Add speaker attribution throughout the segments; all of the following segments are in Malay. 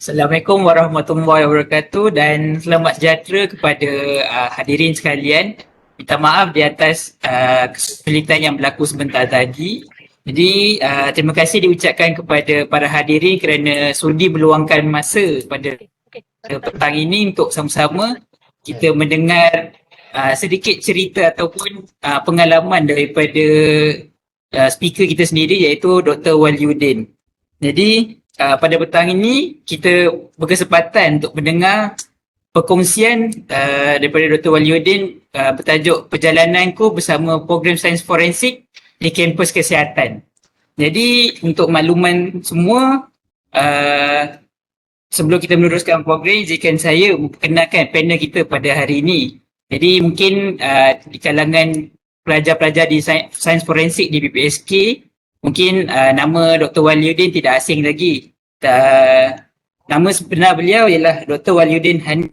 Speaker 1: Assalamualaikum warahmatullahi wabarakatuh dan selamat sejahtera kepada hadirin sekalian. Minta maaf di atas kesulitan yang berlaku sebentar tadi. Jadi terima kasih diucapkan kepada para hadirin kerana sudi meluangkan masa pada petang ini untuk sama-sama kita mendengar sedikit cerita ataupun pengalaman daripada speaker kita sendiri iaitu Dr. Waliuddin. Jadi pada petang ini kita berkesempatan untuk mendengar perkongsian daripada Dr. Waliuddin bertajuk Perjalananku bersama Program Sains Forensik di Kampus Kesihatan. Jadi untuk makluman semua, sebelum kita meneruskan program, izinkan saya memperkenalkan panel kita pada hari ini. Jadi mungkin di kalangan pelajar-pelajar di Sains Forensik di PPSK, mungkin nama Dr. Waliuddin tidak asing lagi. Nama sebenar beliau ialah Dr. Waliuddin Hanif.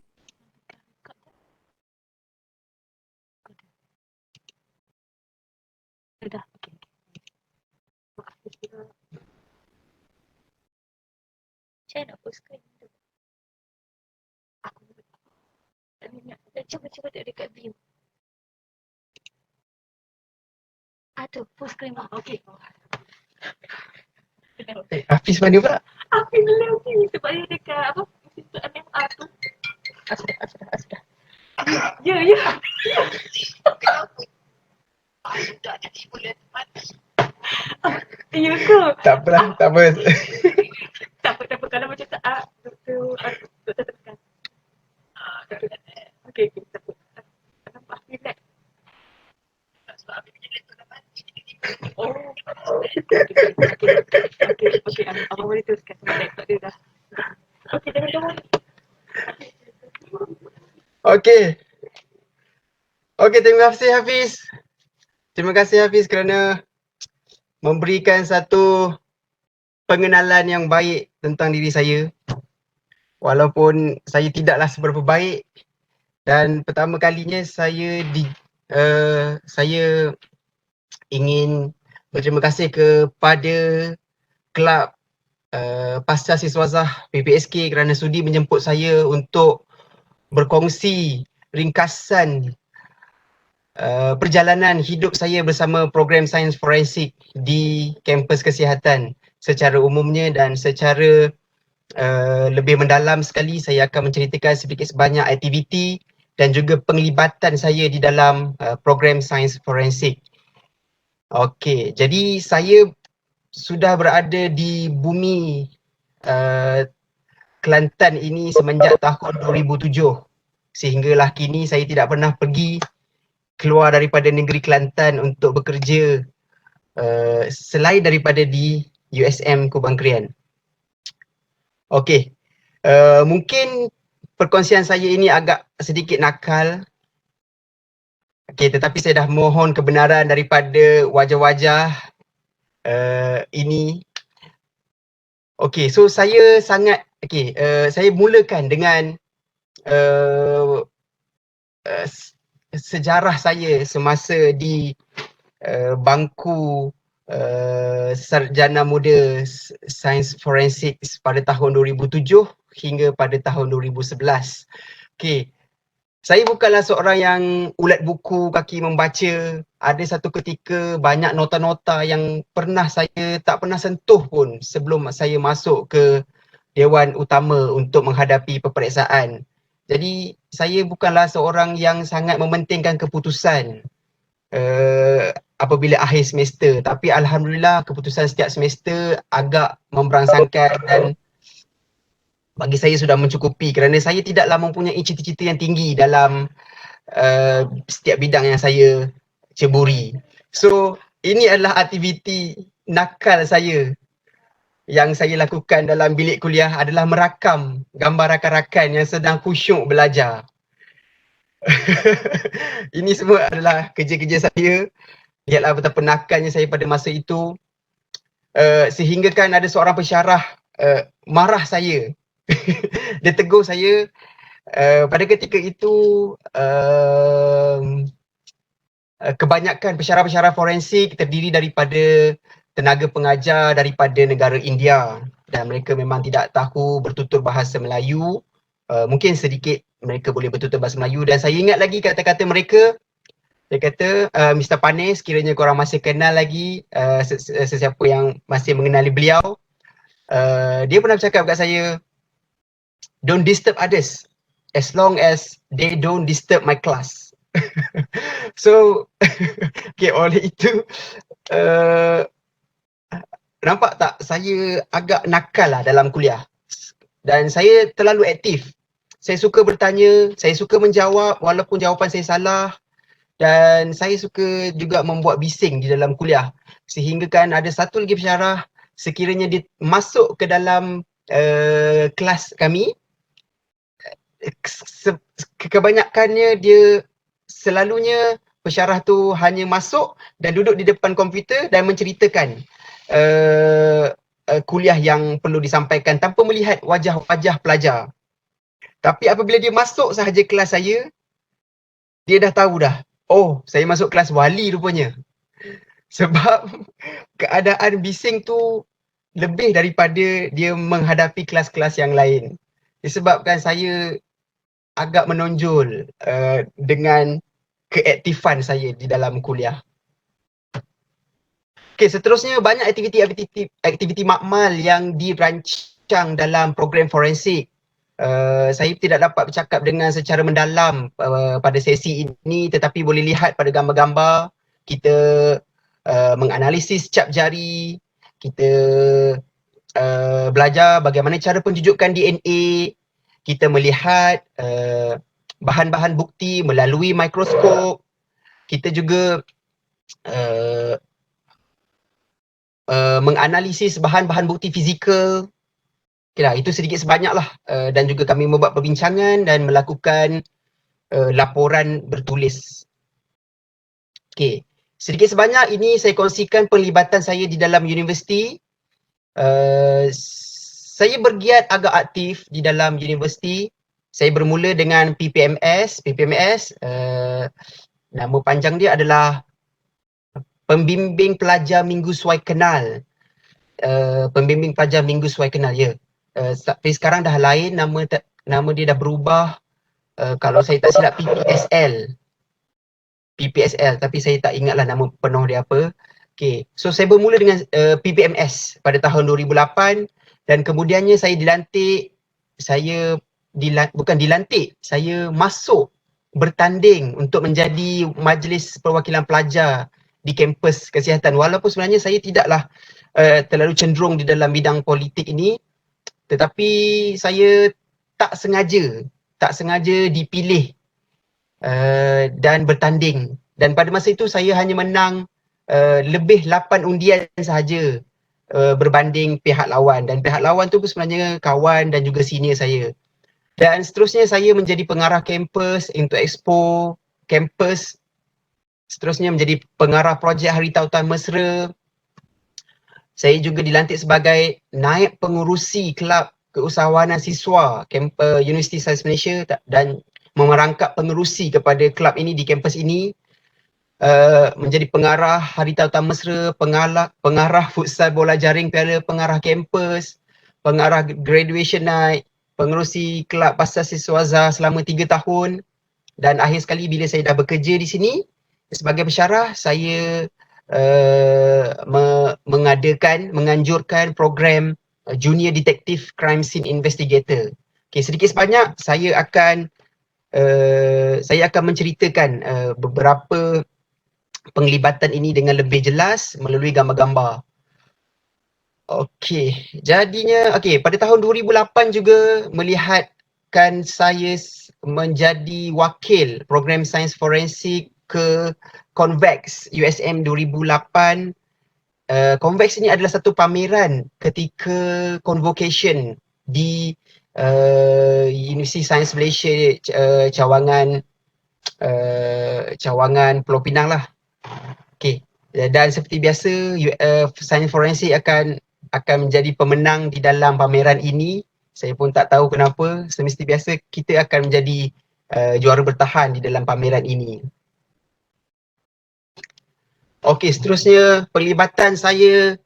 Speaker 2: Saya nak post screen tu. Cuba tengok dekat view. Tu, post screen. Okey.
Speaker 3: Hafiz mana pula?
Speaker 2: Hafiz lagi sebab dia dekat apa? Institut MMR tu.
Speaker 3: Asdah.
Speaker 2: Ya. Ya ke?
Speaker 3: Tak apalah, tak apa.
Speaker 2: Tak apa. Kalau macam tak, doktor tekan. Okey, tak apa. Kenapa Hafiz lag? Sebab Hafiz punya laptop dah mati. Oh. Okey. Abang boleh teruskan sebab laptop dia dah. Okey, jangan.
Speaker 3: Okey, terima kasih Hafiz. Terima kasih Hafiz kerana memberikan satu pengenalan yang baik tentang diri saya. Walaupun saya tidaklah seberapa baik dan pertama kalinya saya ingin berterima kasih kepada Kelab Pasca Siswazah PPSK kerana sudi menjemput saya untuk berkongsi ringkasan perjalanan hidup saya bersama program Sains Forensik di kampus kesihatan secara umumnya dan secara lebih mendalam sekali saya akan menceritakan sedikit sebanyak aktiviti dan juga penglibatan saya di dalam program Sains Forensik. Okey, jadi saya sudah berada di bumi Kelantan ini semenjak tahun 2007 sehinggalah kini saya tidak pernah pergi keluar daripada negeri Kelantan untuk bekerja selain daripada di USM Kubang Krian. Okey, mungkin perkongsian saya ini agak sedikit nakal. Okey, tetapi saya dah mohon kebenaran daripada wajah-wajah ini. Okey, so saya saya mulakan dengan sejarah saya semasa di bangku sarjana muda Sains Forensik pada tahun 2007 hingga pada tahun 2011. Okey, saya bukanlah seorang yang ulat buku kaki membaca. Ada satu ketika banyak nota-nota yang saya tak pernah sentuh pun sebelum saya masuk ke Dewan Utama untuk menghadapi peperiksaan. Jadi saya bukanlah seorang yang sangat mementingkan keputusan apabila akhir semester, tapi alhamdulillah keputusan setiap semester agak memberangsangkan dan bagi saya sudah mencukupi kerana saya tidaklah mempunyai cita-cita yang tinggi dalam setiap bidang yang saya ceburi. So ini adalah aktiviti nakal saya yang saya lakukan dalam bilik kuliah adalah merakam gambar rakan-rakan yang sedang khusyuk belajar. Ini semua adalah kerja-kerja saya. Lihatlah betapa nakalnya saya pada masa itu. Sehingga kan ada seorang pensyarah marah saya. Dia tegur saya pada ketika itu kebanyakan pensyarah-pensyarah forensik terdiri daripada tenaga pengajar daripada negara India. dan mereka memang tidak tahu bertutur bahasa Melayu. Mungkin sedikit mereka boleh bertutur bahasa Melayu, dan saya ingat lagi kata-kata mereka. Dia kata, Mr. Panis, kiranya korang masih kenal lagi sesiapa yang masih mengenali beliau. Dia pernah bercakap kat saya, don't disturb others as long as they don't disturb my class. So, okay, oleh itu, nampak tak saya agak nakal lah dalam kuliah. Dan saya terlalu aktif. Saya suka bertanya, saya suka menjawab walaupun jawapan saya salah. Dan saya suka juga membuat bising di dalam kuliah. Sehingga kan ada satu lagi pensyarah, sekiranya dia masuk ke dalam kelas kami, kebanyakannya dia selalunya pensyarah tu hanya masuk dan duduk di depan komputer dan menceritakan kuliah yang perlu disampaikan tanpa melihat wajah-wajah pelajar. Tapi apabila dia masuk sahaja kelas saya, dia dah tahu dah, oh saya masuk kelas wali rupanya. Sebab keadaan bising tu lebih daripada dia menghadapi kelas-kelas yang lain. Disebabkan saya agak menonjol dengan keaktifan saya di dalam kuliah. Okey, seterusnya banyak aktiviti makmal yang dirancang dalam program forensik. Saya tidak dapat bercakap dengan secara mendalam pada sesi ini, tetapi boleh lihat pada gambar-gambar kita menganalisis cap jari, kita belajar bagaimana cara penjujukan DNA, kita melihat bahan-bahan bukti melalui mikroskop, kita juga menganalisis bahan-bahan bukti fizikal. Okay lah, itu sedikit sebanyak lah. Dan juga kami membuat perbincangan dan melakukan laporan bertulis. Okay, sedikit sebanyak ini saya kongsikan pelibatan saya di dalam universiti. Saya bergiat agak aktif di dalam universiti. Saya bermula dengan PPMS. Nama panjang dia adalah Pembimbing Pelajar Minggu Suai Kenal. Pembimbing Pelajar Minggu Suai Kenal, ya. Tapi sekarang dah lain, nama dia dah berubah. Kalau saya tak silap PPSL, tapi saya tak ingatlah nama penuh dia apa. Okay, so saya bermula dengan PPMS pada tahun 2008 dan kemudiannya saya dilantik, saya masuk bertanding untuk menjadi Majlis Perwakilan Pelajar di kampus kesihatan, walaupun sebenarnya saya tidaklah terlalu cenderung di dalam bidang politik ini, tetapi saya tak sengaja dipilih dan bertanding, dan pada masa itu saya hanya menang lebih 8 undian sahaja berbanding pihak lawan, dan pihak lawan tu sebenarnya kawan dan juga senior saya. Dan seterusnya saya menjadi pengarah kampus untuk expo kampus, seterusnya menjadi pengarah projek Hari Tautan Mesra. Saya juga dilantik sebagai naib pengurusi kelab keusahawanan siswa Universiti Sains Malaysia dan memerangkap pengerusi kepada kelab ini di kampus ini. Menjadi pengarah Hari Tautan Mesra, pengarah futsal bola jaring piala pengarah kampus, pengarah graduation night, pengerusi kelab pasar siswaza selama 3 tahun, dan akhir sekali bila saya dah bekerja di sini sebagai pensyarah, saya menganjurkan program Junior Detective Crime Scene Investigator. Okay, sedikit sebanyak saya akan menceritakan beberapa penglibatan ini dengan lebih jelas melalui gambar-gambar. Okey, jadinya pada tahun 2008 juga melihatkan saya menjadi wakil program sains forensik ke Convex USM 2008. Convex ini adalah satu pameran ketika convocation di Universiti Sains Malaysia cawangan Pulau Pinang lah. Okey, dan seperti biasa sains forensik akan menjadi pemenang di dalam pameran ini. Saya pun tak tahu kenapa, semesti biasa kita akan menjadi juara bertahan di dalam pameran ini. Okey, seterusnya pelibatan saya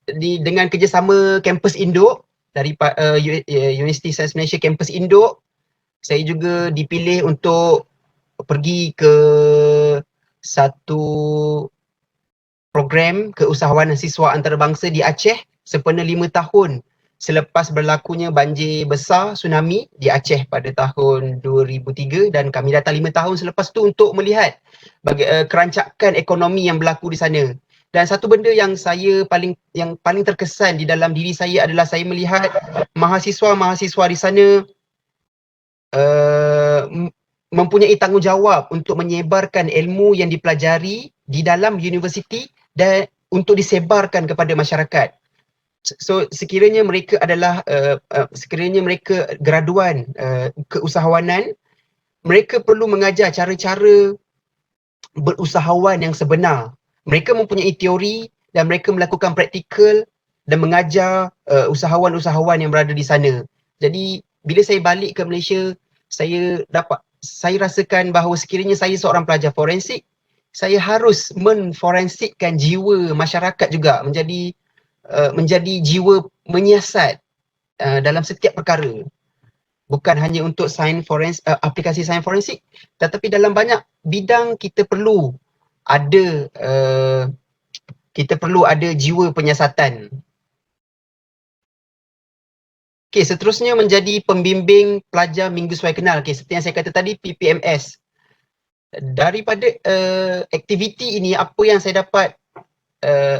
Speaker 3: dengan kerjasama kampus Induk dari Universiti Sains Malaysia kampus Induk, saya juga dipilih untuk pergi ke satu program keusahawanan siswa antarabangsa di Aceh sempena 5 tahun selepas berlakunya banjir besar tsunami di Aceh pada tahun 2003, dan kami datang 5 tahun selepas tu untuk melihat kerancakan ekonomi yang berlaku di sana. Dan satu benda yang paling terkesan di dalam diri saya adalah saya melihat mahasiswa-mahasiswa di sana mempunyai tanggungjawab untuk menyebarkan ilmu yang dipelajari di dalam universiti dan untuk disebarkan kepada masyarakat. So sekiranya mereka adalah sekiranya mereka graduan keusahawanan, mereka perlu mengajar cara-cara berusahawan yang sebenar. Mereka mempunyai teori dan mereka melakukan praktikal dan mengajar usahawan-usahawan yang berada di sana. Jadi bila saya balik ke Malaysia, saya rasakan bahawa sekiranya saya seorang pelajar forensik, saya harus menforensikkan jiwa masyarakat juga menjadi jiwa menyiasat dalam setiap perkara. Bukan hanya untuk aplikasi sains forensik, tetapi dalam banyak bidang kita perlu ada jiwa penyiasatan. Okey, seterusnya menjadi pembimbing pelajar Minggu Suai Kenal. Okey, seperti yang saya kata tadi, PPMS. Daripada aktiviti ini, apa yang saya dapat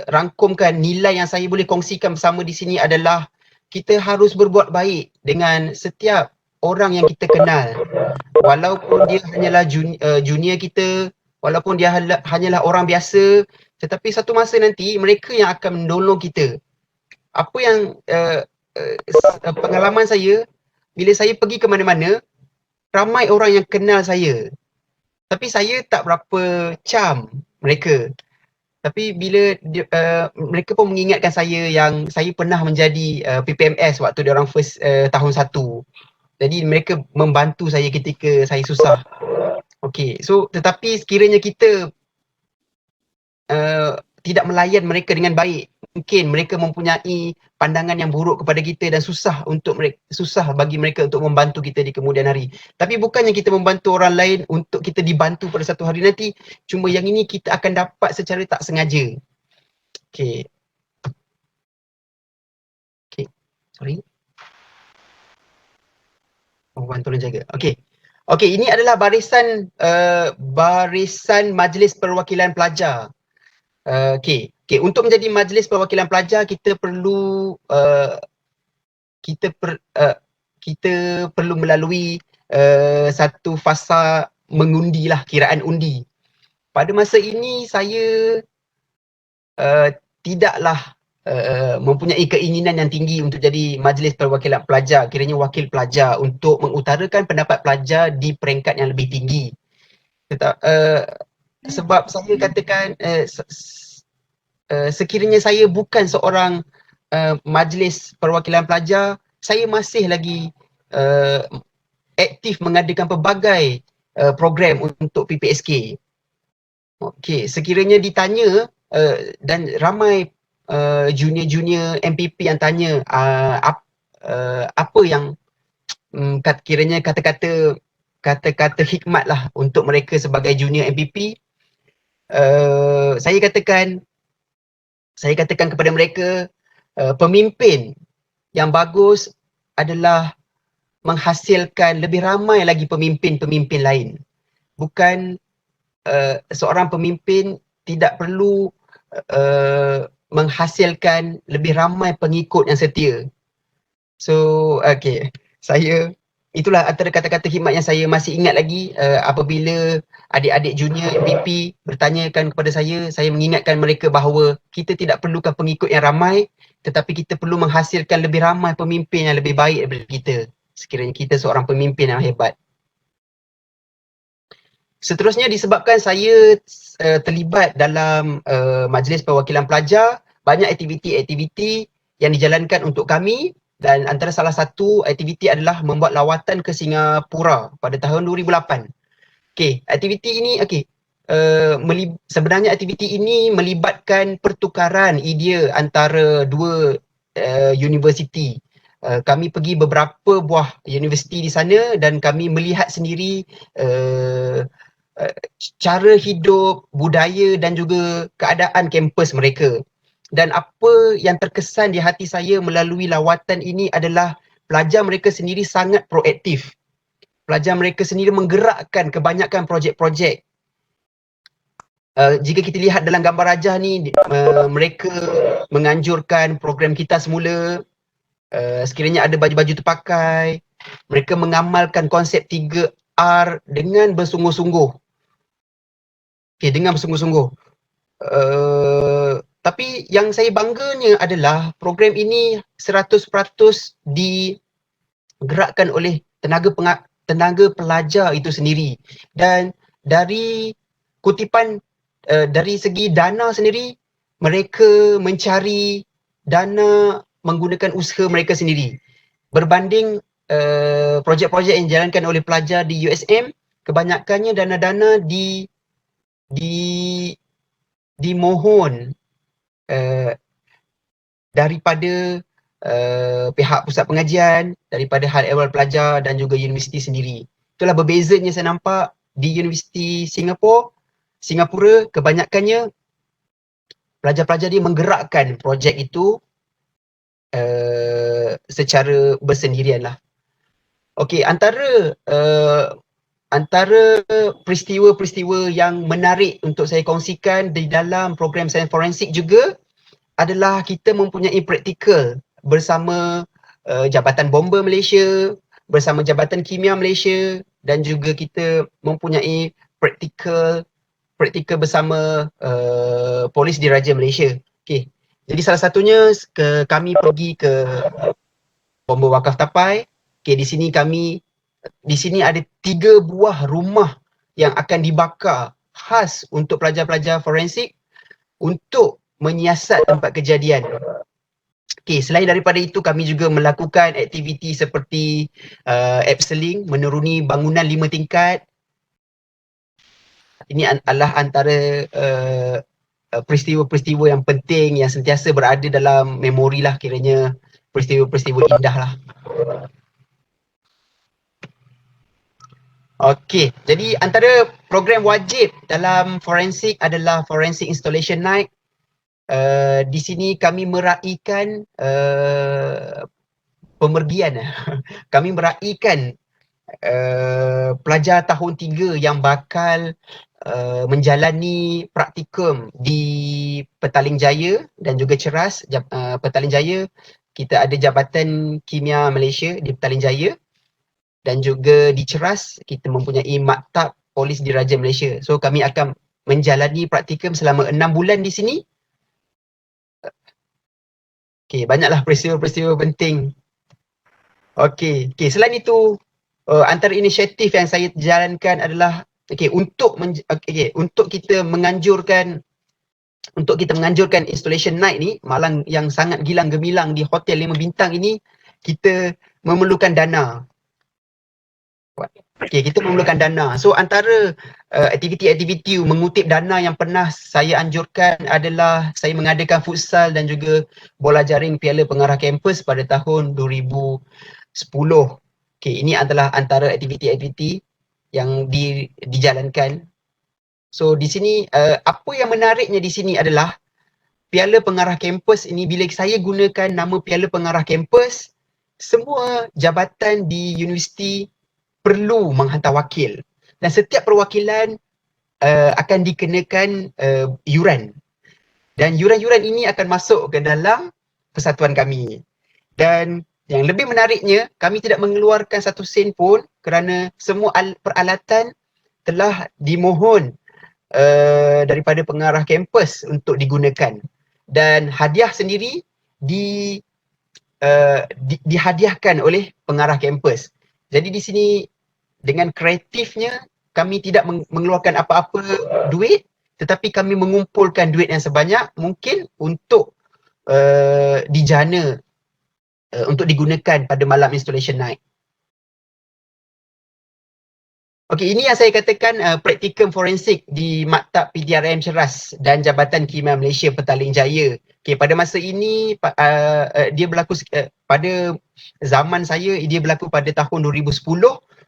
Speaker 3: rangkumkan, nilai yang saya boleh kongsikan bersama di sini adalah kita harus berbuat baik dengan setiap orang yang kita kenal. Walaupun dia hanyalah junior kita, walaupun dia hanyalah orang biasa, tetapi satu masa nanti mereka yang akan menolong kita. Apa yang pengalaman saya, bila saya pergi ke mana-mana, ramai orang yang kenal saya. Tapi saya tak berapa cam mereka. Tapi bila mereka pun mengingatkan saya yang saya pernah menjadi PPMS waktu dia orang first tahun 1. Jadi mereka membantu saya ketika saya susah. Okey, so tetapi sekiranya kita tidak melayan mereka dengan baik, mungkin mereka mempunyai pandangan yang buruk kepada kita dan susah bagi mereka untuk membantu kita di kemudian hari. Tapi bukannya kita membantu orang lain untuk kita dibantu pada satu hari nanti, cuma yang ini kita akan dapat secara tak sengaja. Okey. Sorry. Tolong jaga. Okey, ini adalah barisan Majlis Perwakilan Pelajar. Okey, untuk menjadi Majlis Perwakilan Pelajar kita perlu melalui satu fasa mengundilah, kiraan undi. Pada masa ini saya tidaklah mempunyai keinginan yang tinggi untuk jadi Majlis Perwakilan Pelajar, kiranya wakil pelajar untuk mengutarakan pendapat pelajar di peringkat yang lebih tinggi. Sebab saya katakan sekiranya saya bukan seorang Majlis Perwakilan Pelajar, saya masih lagi aktif mengadakan pelbagai program untuk PPSK. Okey, sekiranya ditanya dan ramai junior-junior MPP yang tanya apa yang kiranya kata-kata hikmat lah untuk mereka sebagai junior MPP, saya katakan kepada mereka, pemimpin yang bagus adalah menghasilkan lebih ramai lagi pemimpin-pemimpin lain. Bukan seorang pemimpin tidak perlu menghasilkan lebih ramai pengikut yang setia. So, itulah antara kata-kata hikmat yang saya masih ingat lagi apabila adik-adik junior MPP bertanyakan kepada saya mengingatkan mereka bahawa kita tidak perlukan pengikut yang ramai, tetapi kita perlu menghasilkan lebih ramai pemimpin yang lebih baik daripada kita, sekiranya kita seorang pemimpin yang hebat. Seterusnya, disebabkan saya terlibat dalam Majlis Perwakilan Pelajar, banyak aktiviti-aktiviti yang dijalankan untuk kami, dan antara salah satu aktiviti adalah membuat lawatan ke Singapura pada tahun 2008. Okey, aktiviti ini sebenarnya aktiviti ini melibatkan pertukaran idea antara dua universiti. Kami pergi beberapa buah universiti di sana dan kami melihat sendiri cara hidup, budaya dan juga keadaan kampus mereka. Dan apa yang terkesan di hati saya melalui lawatan ini adalah pelajar mereka sendiri sangat proaktif. Pelajar mereka sendiri menggerakkan kebanyakan projek-projek. Jika kita lihat dalam gambar rajah ni, mereka menganjurkan program kita semula, sekiranya ada baju-baju terpakai, mereka mengamalkan konsep 3R dengan bersungguh-sungguh. Okay, dengan bersungguh-sungguh. Tapi yang saya bangganya adalah program ini 100% digerakkan oleh tenaga pelajar itu sendiri. Dan dari kutipan dari segi dana sendiri, mereka mencari dana menggunakan usaha mereka sendiri. Berbanding projek-projek yang dijalankan oleh pelajar di USM, kebanyakannya dana-dana dimohon daripada pihak pusat pengajian, daripada hal ehwal pelajar dan juga universiti sendiri. Itulah berbezanya saya nampak di Universiti Singapura, kebanyakannya pelajar-pelajar dia menggerakkan projek itu secara bersendirian lah. Okey, antara peristiwa-peristiwa yang menarik untuk saya kongsikan di dalam program sains forensik juga adalah kita mempunyai praktikal bersama Jabatan Bomba Malaysia, bersama Jabatan Kimia Malaysia dan juga kita mempunyai praktikal bersama Polis Diraja Malaysia. Okay. Jadi salah satunya kami pergi ke Bomba Wakaf Tapai. Okay, di sini ada 3 buah rumah yang akan dibakar khas untuk pelajar-pelajar forensik untuk menyiasat tempat kejadian. Okay, selain daripada itu kami juga melakukan aktiviti seperti abseiling, menuruni bangunan 5 tingkat. Ini adalah antara peristiwa-peristiwa yang penting yang sentiasa berada dalam memori lah, kiranya peristiwa-peristiwa indah lah. Okey, jadi antara program wajib dalam forensik adalah Forensic Installation Night. Di sini kami meraihkan pemergian. Kami meraihkan pelajar tahun 3 yang bakal menjalani praktikum di Petaling Jaya dan juga Ceras. Petaling Jaya, kita ada Jabatan Kimia Malaysia di Petaling Jaya. Dan juga di Ceras, kita mempunyai Maktab Polis Diraja Malaysia. So, kami akan menjalani praktikum selama 6 bulan di sini. Okay, banyaklah peristiwa-peristiwa penting. Okay, selain itu, antara inisiatif yang saya jalankan adalah untuk kita menganjurkan installation night ni, malam yang sangat gilang gemilang di Hotel 5 Bintang ini, kita memerlukan dana. Okay, kita memerlukan dana. So antara aktiviti-aktiviti mengutip dana yang pernah saya anjurkan adalah saya mengadakan futsal dan juga bola jaring Piala Pengarah Kampus pada tahun 2010. Okay, ini adalah antara aktiviti-aktiviti yang dijalankan. So di sini apa yang menariknya di sini adalah Piala Pengarah Kampus ini, bila saya gunakan nama Piala Pengarah Kampus, semua jabatan di universiti perlu menghantar wakil dan setiap perwakilan akan dikenakan yuran, dan yuran-yuran ini akan masuk ke dalam persatuan kami. Dan yang lebih menariknya, kami tidak mengeluarkan satu sen pun kerana semua peralatan telah dimohon daripada pengarah kampus untuk digunakan, dan hadiah sendiri dihadiahkan oleh pengarah kampus. Jadi di sini dengan kreatifnya kami tidak mengeluarkan apa-apa duit, tetapi kami mengumpulkan duit yang sebanyak mungkin untuk dijana untuk digunakan pada malam installation night. Okey, ini yang saya katakan praktikum forensik di Maktab PDRM Ceras dan Jabatan Kimia Malaysia Petaling Jaya. Okey, pada masa ini dia berlaku pada zaman saya, dia berlaku pada tahun 2010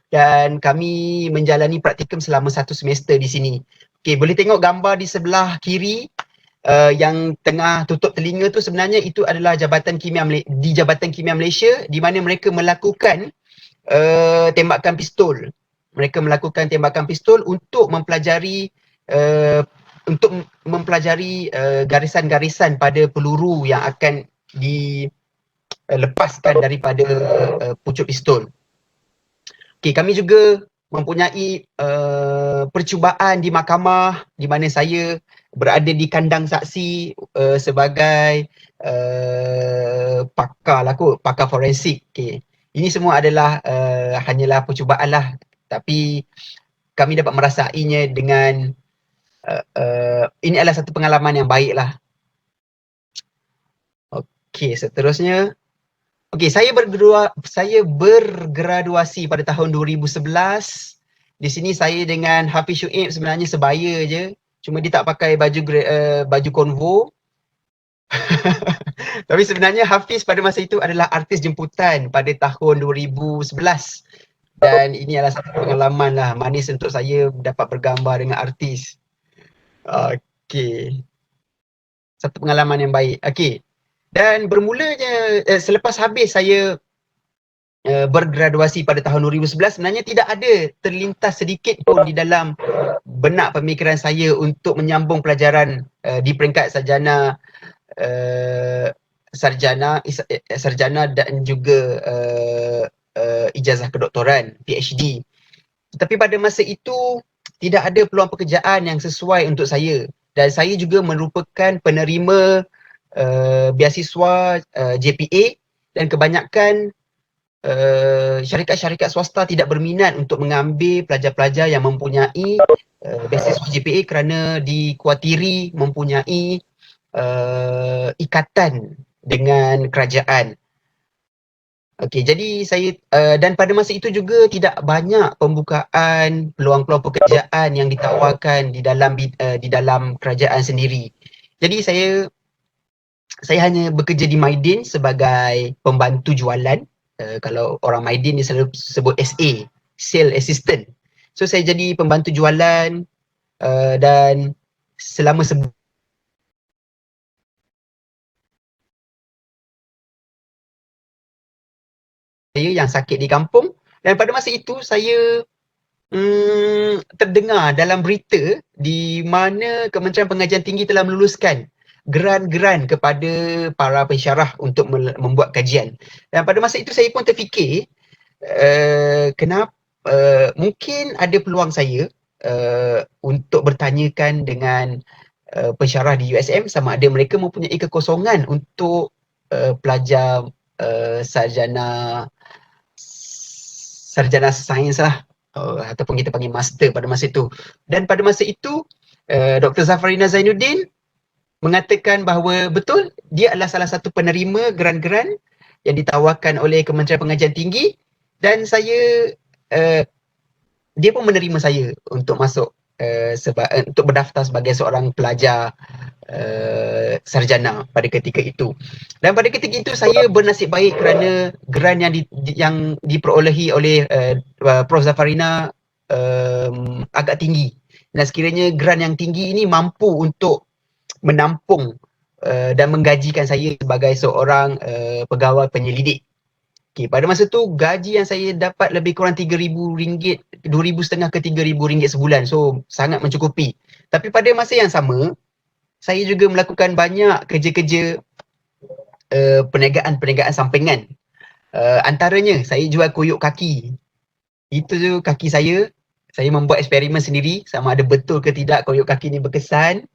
Speaker 3: dan kami menjalani praktikum selama 1 semester di sini. Okey, boleh tengok gambar di sebelah kiri yang tengah tutup telinga tu sebenarnya itu adalah Jabatan Kimia di Jabatan Kimia Malaysia di mana mereka melakukan tembakan pistol. Mereka melakukan tembakan pistol untuk mempelajari garisan-garisan pada peluru yang akan dilepaskan daripada pucuk pistol. Okey, kami juga mempunyai percubaan di mahkamah di mana saya berada di kandang saksi sebagai pakar forensik. Okey. Ini semua adalah hanyalah percubaan lah, tapi kami dapat merasainya dengan ini adalah satu pengalaman yang baik lah. Okey, seterusnya. Okey, saya bergraduasi pada tahun 2011. Di sini saya dengan Hafiz Syuib sebenarnya sebaya je. Cuma dia tak pakai baju konvo. Tapi sebenarnya Hafiz pada masa itu adalah artis jemputan pada tahun 2011. Dan ini adalah satu pengalaman lah manis untuk saya dapat bergambar dengan artis. Okey. Satu pengalaman yang baik. Okey. Dan bermulanya selepas habis saya bergraduasi pada tahun 2011, sebenarnya tidak ada terlintas sedikit pun di dalam benak pemikiran saya untuk menyambung pelajaran di peringkat sarjana dan juga ijazah kedoktoran PhD. Tetapi pada masa itu tidak ada peluang pekerjaan yang sesuai untuk saya dan saya juga merupakan penerima beasiswa JPA dan kebanyakan syarikat-syarikat swasta tidak berminat untuk mengambil pelajar-pelajar yang mempunyai beasiswa JPA kerana dikuatiri mempunyai ikatan dengan kerajaan. Okey, jadi saya dan pada masa itu juga tidak banyak pembukaan peluang-peluang pekerjaan yang ditawarkan di dalam kerajaan sendiri. Jadi saya hanya bekerja di Maidin sebagai pembantu jualan. Kalau orang Maidin dia selalu sebut SA, Sale Assistant. So saya jadi pembantu jualan dan selama saya yang sakit di kampung dan pada masa itu saya terdengar dalam berita di mana Kementerian Pengajian Tinggi telah meluluskan geran-geran kepada para pensyarah untuk membuat kajian. Dan pada masa itu saya pun terfikir kenapa mungkin ada peluang saya untuk bertanyakan dengan pensyarah di USM sama ada mereka mempunyai kekosongan untuk pelajar sarjana sains lah ataupun kita panggil master pada masa itu. Dan pada masa itu Dr. Zafarina Zainuddin mengatakan bahawa betul dia adalah salah satu penerima geran-geran yang ditawarkan oleh Kementerian Pengajian Tinggi dan saya dia pun menerima saya untuk masuk untuk berdaftar sebagai seorang pelajar sarjana pada ketika itu. Dan pada ketika itu saya bernasib baik kerana geran yang diperolehi oleh Prof Zafarina agak tinggi. Dan sekiranya geran yang tinggi ini mampu untuk menampung dan menggajikan saya sebagai seorang pegawai penyelidik. Okay, pada masa tu gaji yang saya dapat lebih kurang RM3,000, RM2,500 ke RM3,000 sebulan. So sangat mencukupi. Tapi pada masa yang sama, saya juga melakukan banyak kerja-kerja perniagaan sampingan. Antaranya saya jual koyok kaki. Itu tu kaki saya membuat eksperimen sendiri sama ada betul ke tidak koyok kaki ni berkesan.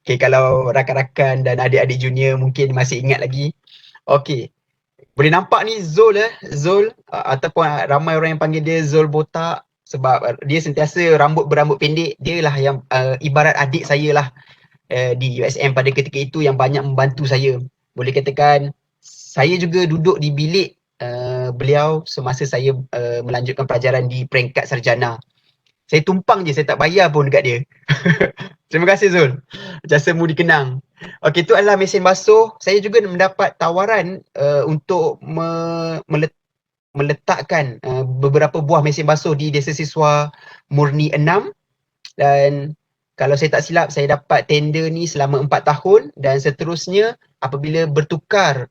Speaker 3: Okay, kalau rakan-rakan dan adik-adik junior mungkin masih ingat lagi. Okay. Boleh nampak ni Zul ataupun ramai orang yang panggil dia Zul botak sebab dia sentiasa berambut pendek. Dia lah yang ibarat adik saya lah di USM pada ketika itu yang banyak membantu saya. Boleh katakan saya juga duduk di bilik beliau semasa saya melanjutkan pelajaran di peringkat sarjana. Saya tumpang je, saya tak bayar pun dekat dia. Terima kasih Zul. Jasamu dikenang. Okey, itu adalah mesin basuh. Saya juga mendapat tawaran untuk meletakkan beberapa buah mesin basuh di Desa Siswa Murni 6, dan kalau saya tak silap saya dapat tender ni selama 4 tahun, dan seterusnya apabila bertukar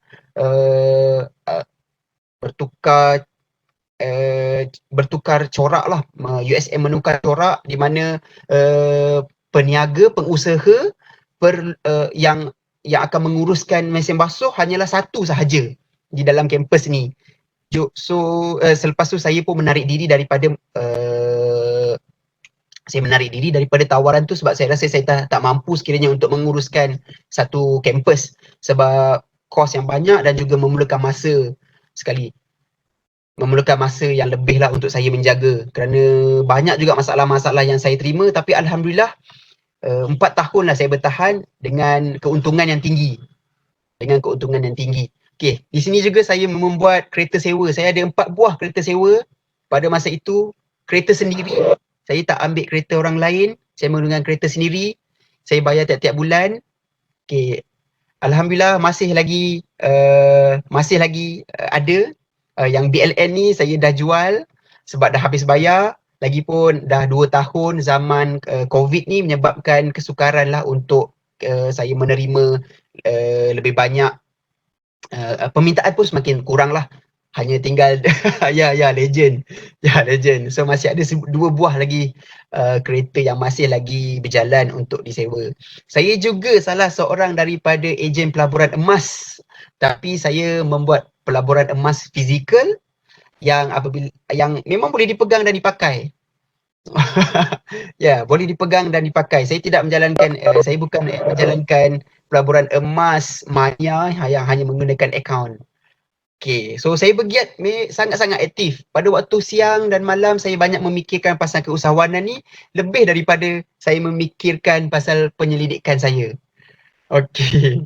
Speaker 3: corak lah, USM menukar corak di mana peniaga, pengusaha yang akan menguruskan mesin basuh hanyalah satu sahaja di dalam kampus ni. So selepas tu saya pun menarik diri daripada tawaran tu, sebab saya rasa saya tak mampu sekiranya untuk menguruskan satu kampus sebab kos yang banyak dan juga memerlukan masa yang lebih lah untuk saya menjaga, kerana banyak juga masalah-masalah yang saya terima. Tapi Alhamdulillah 4 tahun lah saya bertahan dengan keuntungan yang tinggi. Okey, di sini juga saya membuat kereta sewa. Saya ada 4 buah kereta sewa pada masa itu, kereta sendiri. Saya tak ambil kereta orang lain, saya menggunakan kereta sendiri. Saya bayar tiap-tiap bulan. Okey, Alhamdulillah masih lagi ada. Yang BLN ni saya dah jual sebab dah habis bayar. Lagipun dah 2 tahun zaman COVID ni menyebabkan kesukaran lah untuk saya menerima lebih banyak. Permintaan pun semakin kurang lah. Hanya tinggal legend. So masih ada 2 buah lagi kereta yang masih lagi berjalan untuk disewa. Saya juga salah seorang daripada ejen pelaburan emas, tapi saya membuat pelaburan emas fizikal yang memang boleh dipegang dan dipakai. Boleh dipegang dan dipakai. Saya tidak menjalankan saya bukan menjalankan pelaburan emas maya yang hanya menggunakan akaun. Okey, so saya bergiat sangat-sangat aktif. Pada waktu siang dan malam saya banyak memikirkan pasal keusahawanan ni lebih daripada saya memikirkan pasal penyelidikan saya. Okey.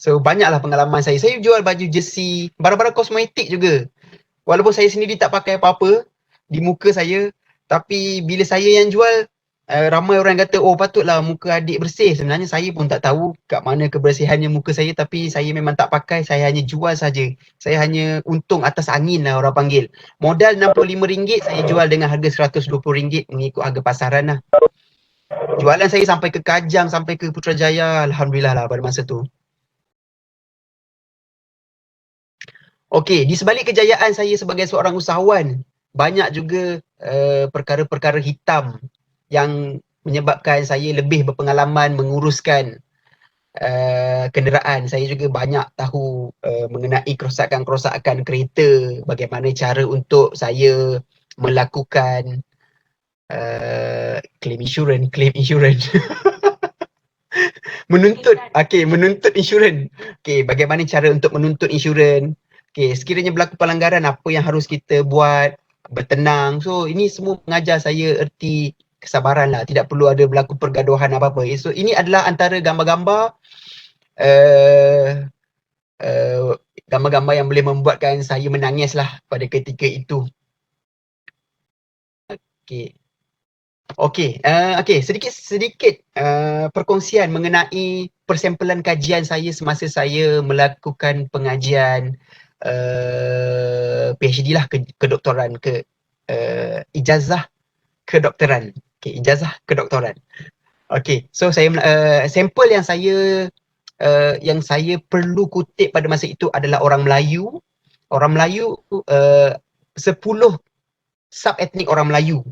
Speaker 3: So banyaklah pengalaman saya. Saya jual baju jersey, barang-barang kosmetik juga. Walaupun saya sendiri tak pakai apa-apa di muka saya, tapi bila saya yang jual, ramai orang kata, oh patutlah muka adik bersih. Sebenarnya saya pun tak tahu kat mana kebersihannya muka saya, tapi saya memang tak pakai, saya hanya jual saja. Saya hanya untung atas angin lah orang panggil. Modal RM65, saya jual dengan harga RM120 mengikut harga pasaran lah. Jualan saya sampai ke Kajang, sampai ke Putrajaya, Alhamdulillah lah pada masa tu. Okey, di sebalik kejayaan saya sebagai seorang usahawan, banyak juga perkara-perkara hitam yang menyebabkan saya lebih berpengalaman menguruskan kenderaan. Saya juga banyak tahu mengenai kerosakan-kerosakan kereta, bagaimana cara untuk saya melakukan claim insurans. menuntut insurans. Okey, bagaimana cara untuk menuntut insurans? Okey, sekiranya berlaku pelanggaran, apa yang harus kita buat? Bertenang. So ini semua mengajar saya erti kesabaran lah. Tidak perlu ada berlaku pergaduhan apa-apa. So ini adalah antara gambar-gambar gambar-gambar yang boleh membuatkan saya menangis lah pada ketika itu. Okey, sedikit perkongsian mengenai persempelan kajian saya semasa saya melakukan pengajian PhD lah, kedoktoran, ijazah kedoktoran. Okey, ijazah kedoktoran. Okey, so saya sampel yang saya perlu kutip pada masa itu adalah orang Melayu. Orang Melayu 10 sub-etnik orang Melayu.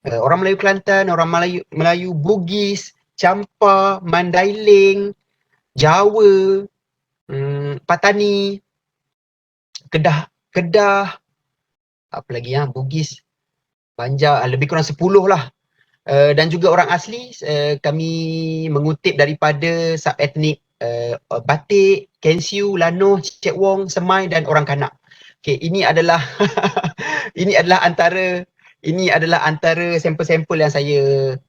Speaker 3: Orang Melayu Kelantan, orang Melayu Bugis, Champa, Mandailing, Jawa, Patani, Kedah, apa lagi Bugis, Banjar, lebih kurang 10 lah. Dan juga orang asli, kami mengutip daripada sub-etnik Batik, Kensiu, Lanoh, Cek Wong, Semai dan orang Kanak. Okey, ini adalah antara sampel-sampel yang saya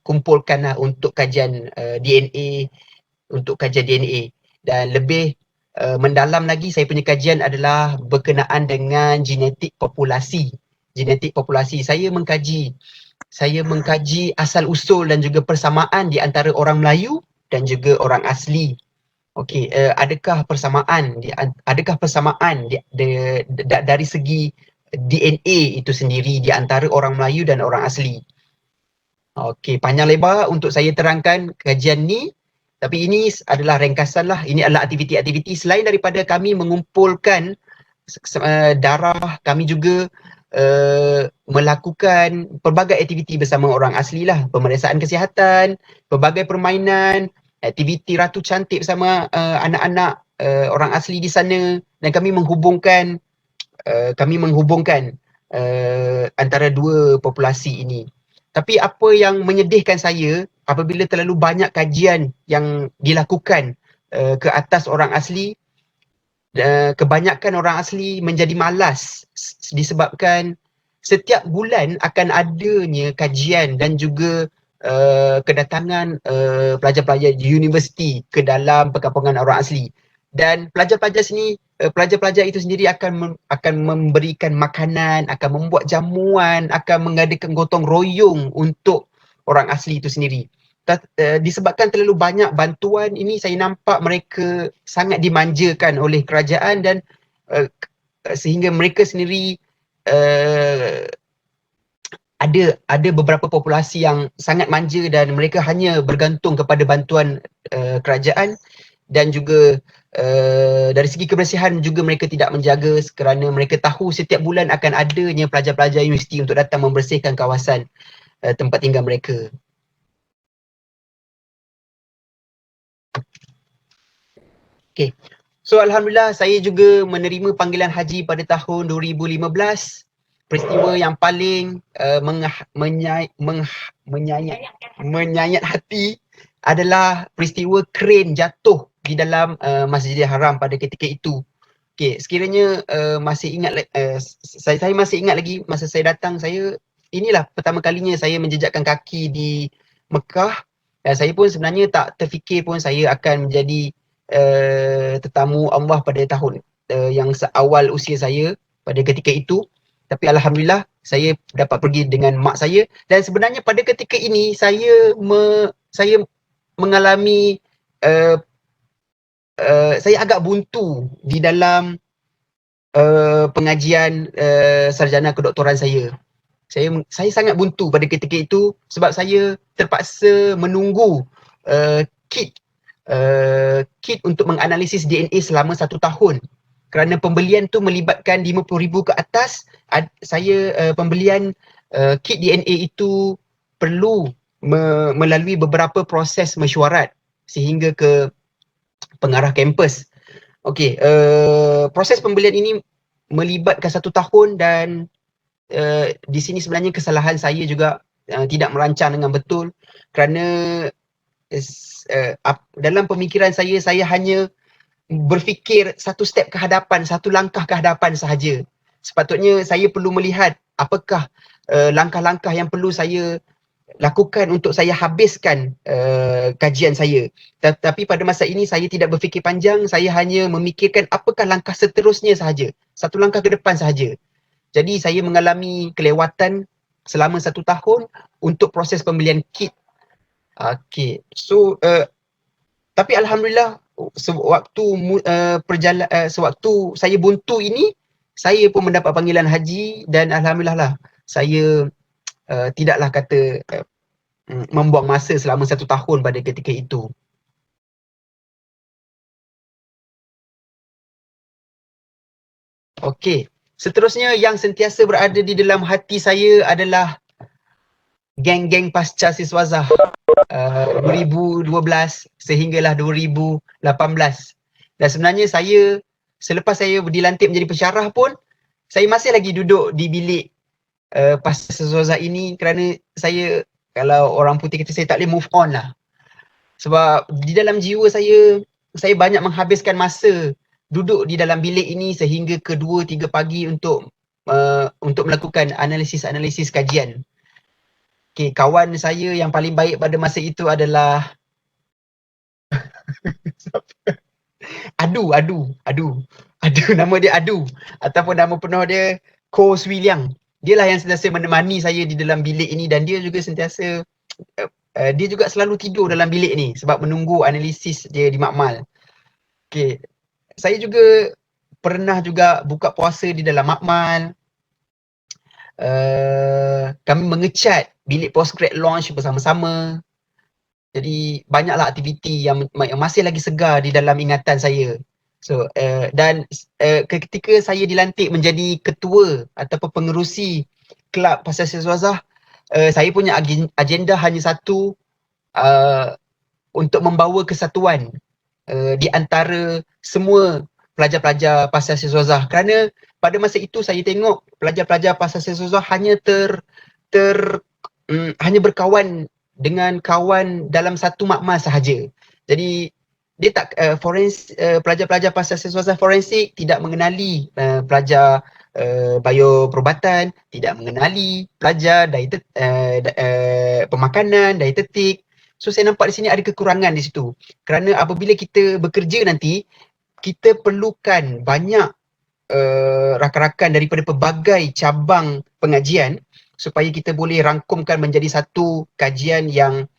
Speaker 3: kumpulkan lah untuk kajian DNA, dan lebih mendalam lagi saya punya kajian adalah berkenaan dengan genetik populasi. Saya mengkaji saya mengkaji asal-usul dan juga persamaan di antara orang Melayu dan juga orang asli. Okey, adakah persamaan dari segi DNA itu sendiri di antara orang Melayu dan orang asli? Okey, panjang lebar untuk saya terangkan kajian ni, tapi ini adalah ringkasan lah. Ini adalah aktiviti-aktiviti selain daripada kami mengumpulkan darah, kami juga melakukan pelbagai aktiviti bersama orang asli lah, pemeriksaan kesihatan, pelbagai permainan, aktiviti Ratu Cantik bersama anak-anak orang asli di sana, dan kami menghubungkan antara dua populasi ini. Tapi apa yang menyedihkan saya apabila terlalu banyak kajian yang dilakukan ke atas orang asli, kebanyakan orang asli menjadi malas disebabkan setiap bulan akan adanya kajian dan juga kedatangan pelajar-pelajar universiti ke dalam perkampungan orang asli, dan pelajar-pelajar itu sendiri akan memberikan makanan, akan membuat jamuan, akan mengadakan gotong royong untuk orang asli itu sendiri. Disebabkan terlalu banyak bantuan ini, saya nampak mereka sangat dimanjakan oleh kerajaan, dan sehingga mereka sendiri ada beberapa populasi yang sangat manja dan mereka hanya bergantung kepada bantuan kerajaan, dan juga dari segi kebersihan juga mereka tidak menjaga kerana mereka tahu setiap bulan akan adanya pelajar-pelajar universiti untuk datang membersihkan kawasan tempat tinggal mereka. Okay. So Alhamdulillah saya juga menerima panggilan haji pada tahun 2015. Peristiwa yang paling menyayat hati adalah peristiwa kren jatuh di dalam Masjidil Haram pada ketika itu. Okay, sekiranya saya masih ingat lagi masa saya datang, inilah pertama kalinya saya menjejakkan kaki di Mekah, dan saya pun sebenarnya tak terfikir pun saya akan menjadi tetamu Allah pada tahun yang seawal usia saya pada ketika itu. Tapi Alhamdulillah saya dapat pergi dengan mak saya, dan sebenarnya pada ketika ini saya mengalami saya agak buntu di dalam pengajian sarjana kedoktoran saya. Saya sangat buntu pada ketika itu sebab saya terpaksa menunggu kit untuk menganalisis DNA selama 1 tahun. Kerana pembelian tu melibatkan 50,000 ke atas, pembelian kit DNA itu perlu melalui beberapa proses mesyuarat sehingga ke pengarah kampus. Okey, proses pembelian ini melibatkan 1 tahun, dan di sini sebenarnya kesalahan saya juga tidak merancang dengan betul, kerana dalam pemikiran saya hanya berfikir satu step ke hadapan, satu langkah ke hadapan sahaja. Sepatutnya saya perlu melihat apakah langkah-langkah yang perlu saya lakukan untuk saya habiskan kajian saya. Tapi pada masa ini saya tidak berfikir panjang, saya hanya memikirkan apakah langkah seterusnya sahaja, satu langkah ke depan sahaja. Jadi saya mengalami kelewatan selama 1 tahun untuk proses pembelian kit. Okay, so tapi Alhamdulillah sewaktu saya buntu ini, saya pun mendapat panggilan haji, dan Alhamdulillah lah saya tidaklah kata membuang masa selama 1 tahun pada ketika itu. Okey, seterusnya yang sentiasa berada di dalam hati saya adalah geng-geng pasca Siswazah 2012 sehinggalah 2018. Dan sebenarnya selepas saya dilantik menjadi pensyarah pun, saya masih lagi duduk di bilik pasca Siswazah ini, kerana saya, kalau orang putih kata, saya tak boleh move on lah. Sebab di dalam jiwa saya banyak menghabiskan masa duduk di dalam bilik ini sehingga ke 2-3 pagi untuk melakukan analisis kajian. Okay, kawan saya yang paling baik pada masa itu adalah Adu, nama dia Adu, ataupun nama penuh dia Ko Swee Liang. dialah yang sentiasa menemani saya di dalam bilik ini, dan dia juga sentiasa dia juga selalu tidur dalam bilik ni sebab menunggu analisis dia di makmal. Okay. Saya juga pernah juga buka puasa di dalam makmal. Kami mengecat bilik postgrad launch bersama-sama. Jadi banyaklah aktiviti yang masih lagi segar di dalam ingatan saya. So dan ketika saya dilantik menjadi ketua ataupun pengerusi kelab Pasal Siswazah, saya punya agenda hanya satu, untuk membawa kesatuan di antara semua pelajar-pelajar Pasal Siswazah, kerana pada masa itu saya tengok pelajar-pelajar Pasal Siswazah hanya hanya berkawan dengan kawan dalam satu makmal sahaja. Jadi dia tak pelajar-pelajar Pasal Siswazah forensik tidak mengenali pelajar bioperubatan, tidak mengenali pelajar pemakanan, dietetik. So saya nampak di sini ada kekurangan di situ. Kerana apabila kita bekerja nanti, kita perlukan banyak rakan-rakan daripada pelbagai cabang pengajian supaya kita boleh rangkumkan menjadi satu kajian yang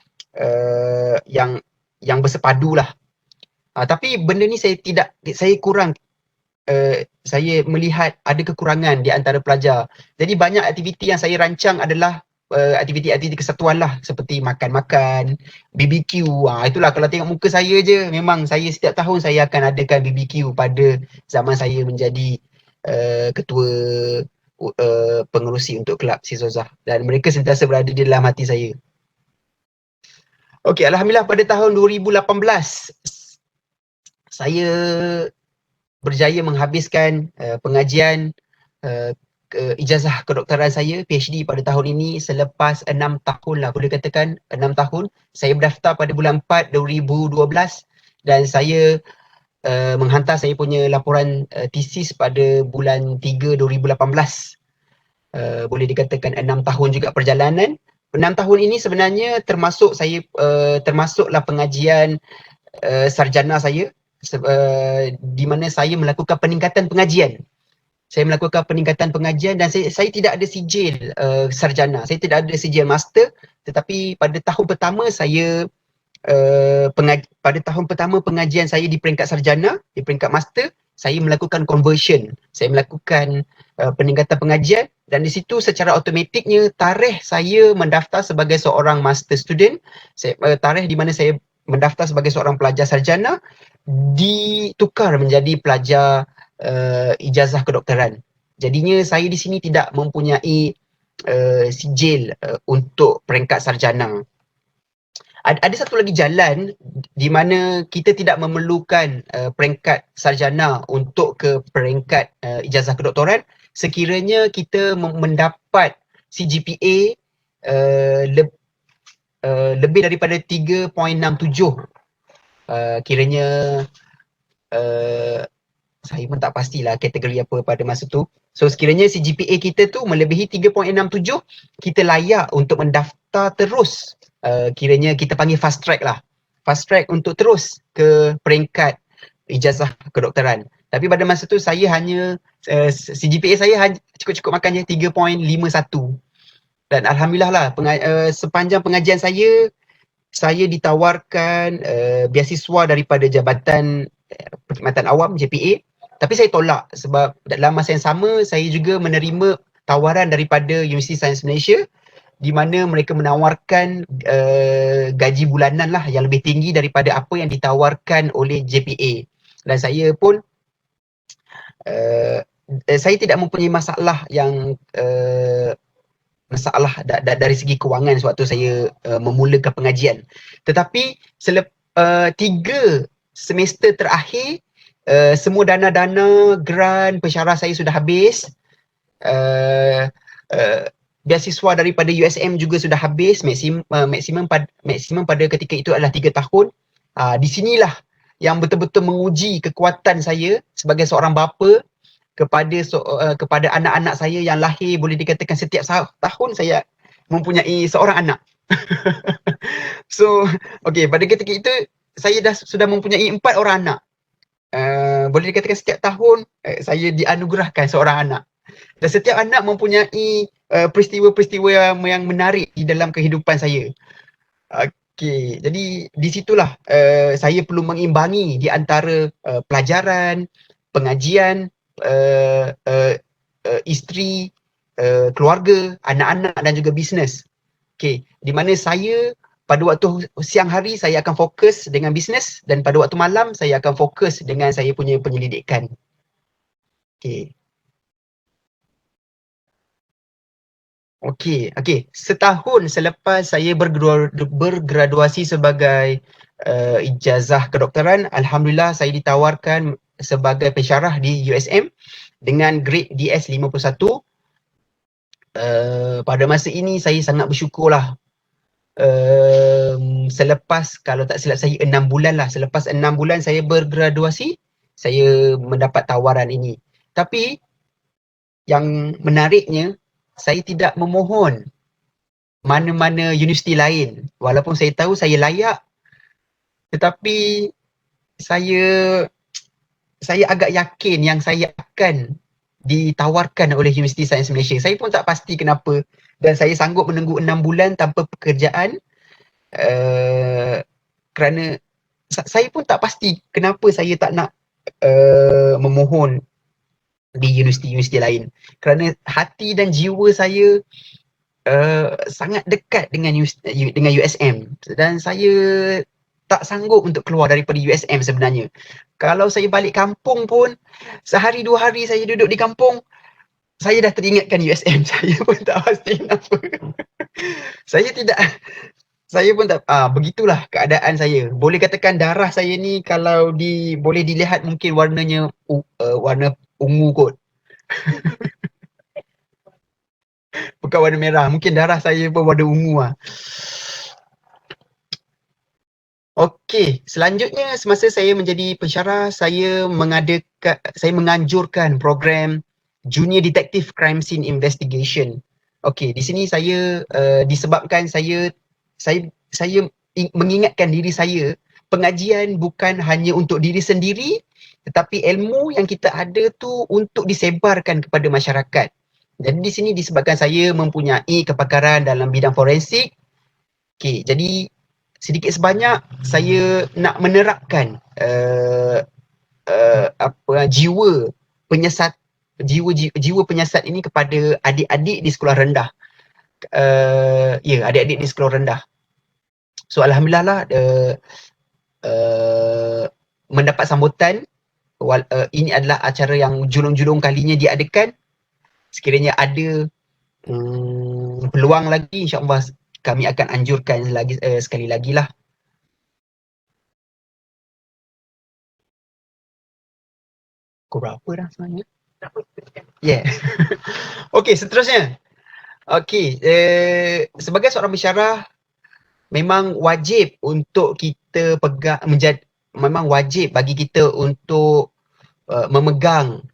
Speaker 3: bersepadu lah. Tapi benda ni saya kurang, saya melihat ada kekurangan di antara pelajar. Jadi banyak aktiviti yang saya rancang adalah aktiviti-aktiviti kesatuan lah, seperti makan-makan, BBQ. Itulah, kalau tengok muka saya je, memang saya setiap tahun saya akan adakan BBQ pada zaman saya menjadi ketua pengerusi untuk kelab Siswazah, dan mereka sentiasa berada di dalam hati saya. Okey, alhamdulillah pada tahun 2018 saya berjaya menghabiskan pengajian ijazah kedoktoran saya, PhD pada tahun ini, selepas 6 tahun lah, boleh katakan 6 tahun. Saya berdaftar pada bulan 4 2012 dan saya menghantar saya punya laporan tesis pada bulan 3 2018. Boleh dikatakan 6 tahun juga perjalanan. 6 tahun ini sebenarnya termasuklah pengajian sarjana saya, di mana saya melakukan peningkatan pengajian. Saya melakukan peningkatan pengajian dan saya tidak ada sijil sarjana, saya tidak ada sijil master, tetapi pada tahun pertama saya pada tahun pertama pengajian saya di peringkat sarjana, di peringkat master, saya melakukan conversion, saya melakukan peningkatan pengajian, dan di situ secara automatiknya tarikh saya mendaftar sebagai seorang master student, tarikh di mana saya mendaftar sebagai seorang pelajar sarjana ditukar menjadi pelajar ijazah kedoktoran. Jadinya saya di sini tidak mempunyai sijil untuk peringkat sarjana. Ada satu lagi jalan di mana kita tidak memerlukan peringkat sarjana untuk ke peringkat ijazah kedoktoran sekiranya kita mendapat CGPA lebih daripada 3.67. Kiranya saya pun tak pastilah kategori apa pada masa tu. So sekiranya CGPA kita tu melebihi 3.67, kita layak untuk mendaftar terus. Kiranya kita panggil fast track lah. Fast track untuk terus ke peringkat ijazah kedoktoran. Tapi pada masa tu saya hanya CGPA saya cukup-cukup makan je 3.51. Dan alhamdulillah lah sepanjang pengajian saya ditawarkan beasiswa daripada Jabatan Perkhidmatan Awam JPA, tapi saya tolak sebab dalam masa yang sama saya juga menerima tawaran daripada Universiti Sains Malaysia di mana mereka menawarkan gaji bulanan lah yang lebih tinggi daripada apa yang ditawarkan oleh JPA, dan saya pun saya tidak mempunyai masalah dari segi kewangan sewaktu saya memulakan pengajian. Tetapi 3 semester terakhir semua dana-dana grant pensyarah saya sudah habis. Beasiswa daripada USM juga sudah habis. Maksimum pada ketika itu adalah 3 tahun. Di sinilah yang betul-betul menguji kekuatan saya sebagai seorang bapa kepada anak-anak saya yang lahir, boleh dikatakan setiap tahun saya mempunyai seorang anak. So, okey, pada ketika itu saya sudah mempunyai 4 orang anak. Boleh dikatakan setiap tahun saya dianugerahkan seorang anak. Dan setiap anak mempunyai peristiwa-peristiwa yang menarik di dalam kehidupan saya. Okey, jadi di situlah saya perlu mengimbangi di antara pelajaran, pengajian, isteri, keluarga, anak-anak dan juga bisnes. Okey, di mana saya pada waktu siang hari saya akan fokus dengan bisnes dan pada waktu malam saya akan fokus dengan saya punya penyelidikan. Okey. Okey. Setahun selepas saya bergraduasi sebagai ijazah kedoktoran, alhamdulillah saya ditawarkan sebagai pensyarah di USM dengan grade DS 51. Pada masa ini saya sangat bersyukurlah. Selepas, kalau tak silap saya 6 bulan lah, selepas 6 bulan saya bergraduasi, saya mendapat tawaran ini. Tapi yang menariknya, saya tidak memohon mana-mana universiti lain. Walaupun saya tahu saya layak, tetapi saya agak yakin yang saya akan ditawarkan oleh Universiti Sains Malaysia. Saya pun tak pasti kenapa, dan saya sanggup menunggu 6 bulan tanpa pekerjaan kerana saya pun tak pasti kenapa saya tak nak memohon di universiti-universiti lain. Kerana hati dan jiwa saya sangat dekat dengan USM dan saya tak sanggup untuk keluar daripada USM sebenarnya. Kalau saya balik kampung pun, sehari dua hari saya duduk di kampung, saya dah teringatkan USM. Saya pun tak pasti kenapa. Saya pun tak, begitulah keadaan saya. Boleh katakan darah saya ni kalau boleh dilihat mungkin warnanya warna ungu kot. Bukan warna merah, mungkin darah saya pun warna ungu lah. Okey, selanjutnya semasa saya menjadi pensyarah, saya menganjurkan program Junior Detective Crime Scene Investigation. Okey, di sini saya disebabkan saya mengingatkan diri saya, pengajian bukan hanya untuk diri sendiri, tetapi ilmu yang kita ada tu untuk disebarkan kepada masyarakat. Jadi di sini disebabkan saya mempunyai kepakaran dalam bidang forensik. Okey, jadi sedikit sebanyak saya nak menerapkan jiwa penyiasat ini kepada adik-adik di sekolah rendah. Adik-adik di sekolah rendah. So alhamdulillah lah mendapat sambutan. Ini adalah acara yang julung-julung kalinya diadakan. Sekiranya ada peluang lagi, insya-Allah kami akan anjurkan sekali lagi lah. Pukul berapa dah sebenarnya? Yeah. Okey, seterusnya. Okey, sebagai seorang pensyarah, memang wajib untuk kita memang wajib bagi kita untuk memegang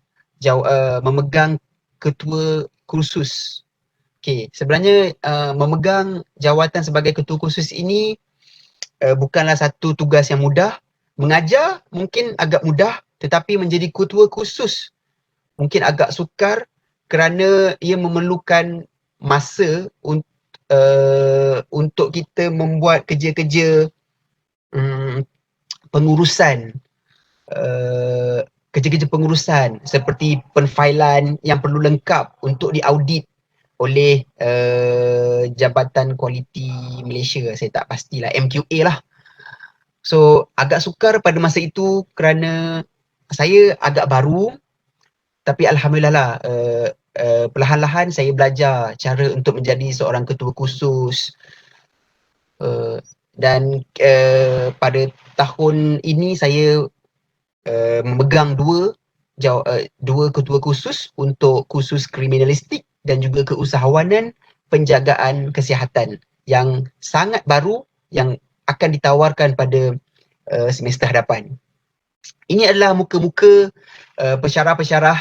Speaker 3: ketua kursus. Okey, sebenarnya memegang jawatan sebagai ketua kursus ini bukanlah satu tugas yang mudah. Mengajar mungkin agak mudah, tetapi menjadi ketua kursus mungkin agak sukar kerana ia memerlukan masa untuk kita membuat kerja-kerja pengurusan, kerja-kerja pengurusan seperti penfailan yang perlu lengkap untuk diaudit oleh Jabatan Kualiti Malaysia. Saya tak pastilah, MQA lah. So agak sukar pada masa itu kerana saya agak baru, tapi alhamdulillah lah perlahan-lahan saya belajar cara untuk menjadi seorang ketua kursus, dan pada tahun ini saya memegang dua ketua kursus untuk kursus kriminalistik dan juga keusahawanan penjagaan kesihatan yang sangat baru yang akan ditawarkan pada semester hadapan. Ini adalah muka-muka pensyarah-pensyarah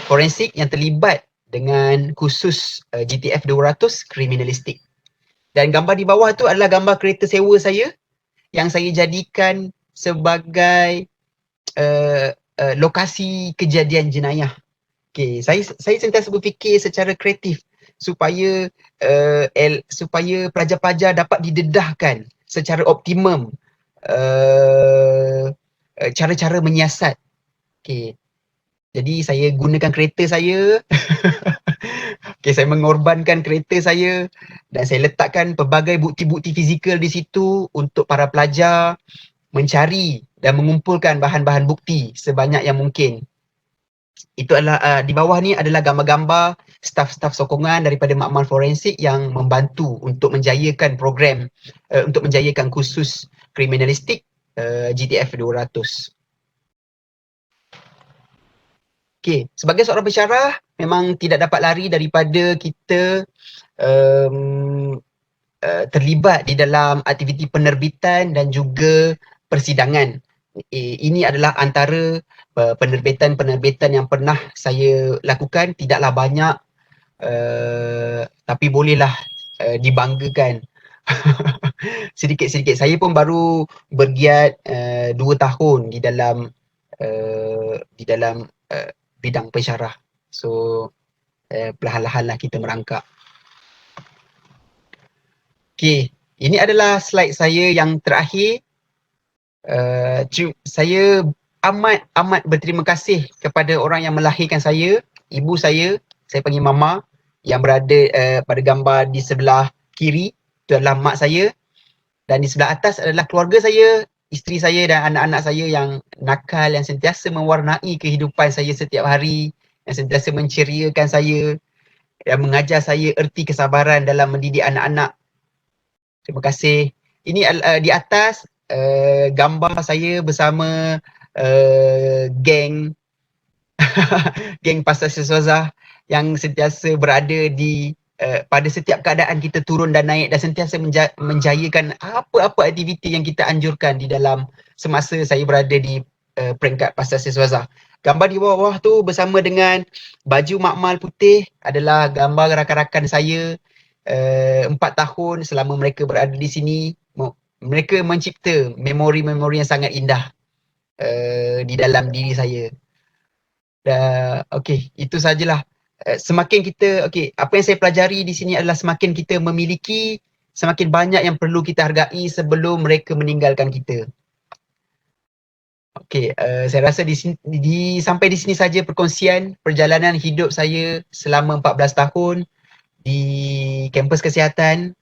Speaker 3: forensik yang terlibat dengan kursus GTF 200 kriminalistik. Dan gambar di bawah tu adalah gambar kereta sewa saya yang saya jadikan sebagai lokasi kejadian jenayah. Okay, saya sentiasa berfikir secara kreatif supaya supaya pelajar-pelajar dapat didedahkan secara optimum cara-cara menyiasat. Okay, jadi saya gunakan kereta saya. Okay, saya mengorbankan kereta saya dan saya letakkan pelbagai bukti-bukti fizikal di situ untuk para pelajar mencari dan mengumpulkan bahan-bahan bukti sebanyak yang mungkin. Itu adalah di bawah ni adalah gambar-gambar staf-staf sokongan daripada makmal forensik yang membantu untuk menjayakan program untuk menjayakan kursus kriminalistik GTF 200. Okey, sebagai seorang pensyarah memang tidak dapat lari daripada kita terlibat di dalam aktiviti penerbitan dan juga persidangan. Ini adalah antara penerbitan-penerbitan yang pernah saya lakukan, tidaklah banyak tapi bolehlah dibanggakan. Sedikit-sedikit. Saya pun baru bergiat 2 tahun di dalam bidang pensyarah. So perlahan-lahanlah kita merangkak. Okey, ini adalah slide saya yang terakhir. Saya amat berterima kasih kepada orang yang melahirkan saya, ibu saya panggil mama, yang berada pada gambar di sebelah kiri, itu adalah mak saya, dan di sebelah atas adalah keluarga saya, isteri saya dan anak-anak saya yang nakal, yang sentiasa mewarnai kehidupan saya setiap hari, yang sentiasa menceriakan saya, yang mengajar saya erti kesabaran dalam mendidik anak-anak. Terima kasih. Ini di atas gambar saya bersama geng geng Pasar Siswazah yang sentiasa berada di pada setiap keadaan kita turun dan naik dan sentiasa menjayakan apa-apa aktiviti yang kita anjurkan di dalam semasa saya berada di peringkat Pasar Siswazah. Gambar di bawah tu bersama dengan baju makmal putih adalah gambar rakan-rakan saya 4 tahun selama mereka berada di sini. Mereka mencipta memori-memori yang sangat indah di dalam diri saya. Okey, itu sajalah. Semakin kita, apa yang saya pelajari di sini adalah semakin kita memiliki, semakin banyak yang perlu kita hargai sebelum mereka meninggalkan kita. Okey, saya rasa sampai di sini saja perkongsian perjalanan hidup saya selama 14 tahun di kampus kesihatan